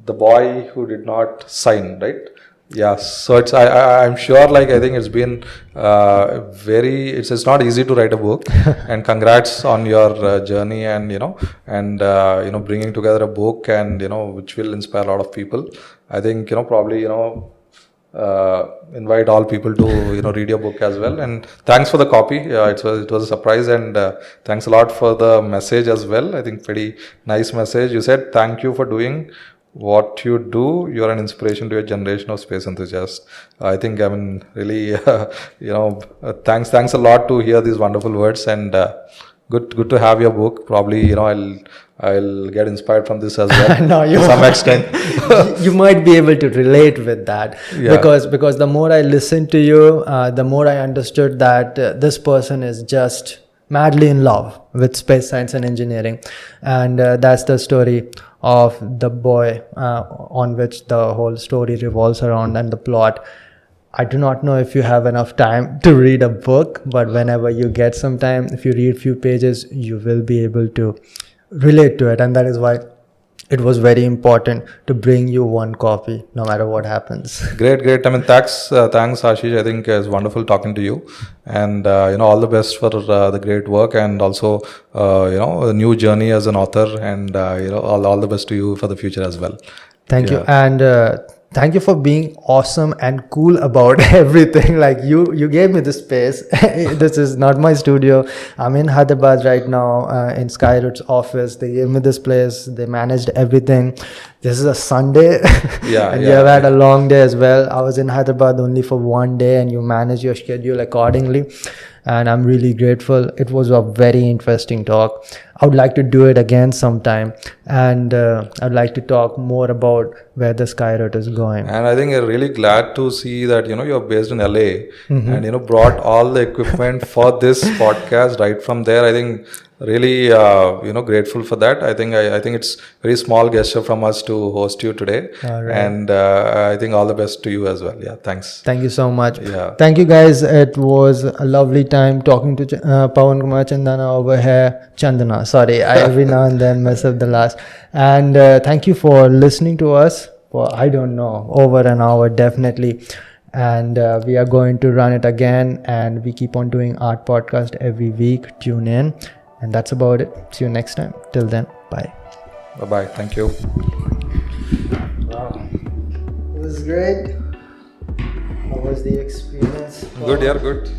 The Boy Who Did Not Sign, right? Yeah, so I'm sure, I think it's been it's not easy to write a book. And congrats on your journey, and bringing together a book, and which will inspire a lot of people. I think probably invite all people to read your book as well. And thanks for the copy. It was a surprise, and thanks a lot for the message as well. I think pretty nice message. You said thank you for doing what you do. You're an inspiration to a generation of space enthusiasts. I think really thanks a lot to hear these wonderful words, and good to have your book. Probably I'll get inspired from this as well. No, to some extent. You might be able to relate with that, because the more I listened to you, the more I understood that this person is just madly in love with space science and engineering, and that's the story of the boy on which the whole story revolves around, and the plot. I do not know if you have enough time to read a book, but whenever you get some time, if you read few pages, you will be able to relate to it. And that is why it was very important to bring you one copy, no matter what happens. Great. Thanks Ashish. I think it's wonderful talking to you, and all the best for the great work, and also a new journey as an author, and all the best to you for the future as well. Thank you, and thank you for being awesome and cool about everything. You gave me this space. This is not my studio. I'm in Hyderabad right now, in Skyroot's office. They gave me this place. They managed everything. This is a Sunday. And you have had a long day as well. I was in Hyderabad only for 1 day, and you managed your schedule accordingly. And I'm really grateful. It was a very interesting talk. I would like to do it again sometime, and I'd like to talk more about where the Skyroot is going. And I think I'm really glad to see that you're based in LA, and brought all the equipment for this podcast right from there. I think really grateful for that. I think it's very small gesture from us to host you today. And I think all the best to you as well. Thanks. Thank you so much. Thank you guys. It was a lovely time talking to Pawan Kumar Chandana over here. Chandana, sorry, I every now and then mess up the last. And thank you for listening to us for, I don't know, over an hour definitely. And we are going to run it again, and we keep on doing art podcast every week. Tune in. And that's about it. See you next time. Till then, bye. Bye-bye. Thank you. Wow. It was great. How was the experience? Good, good.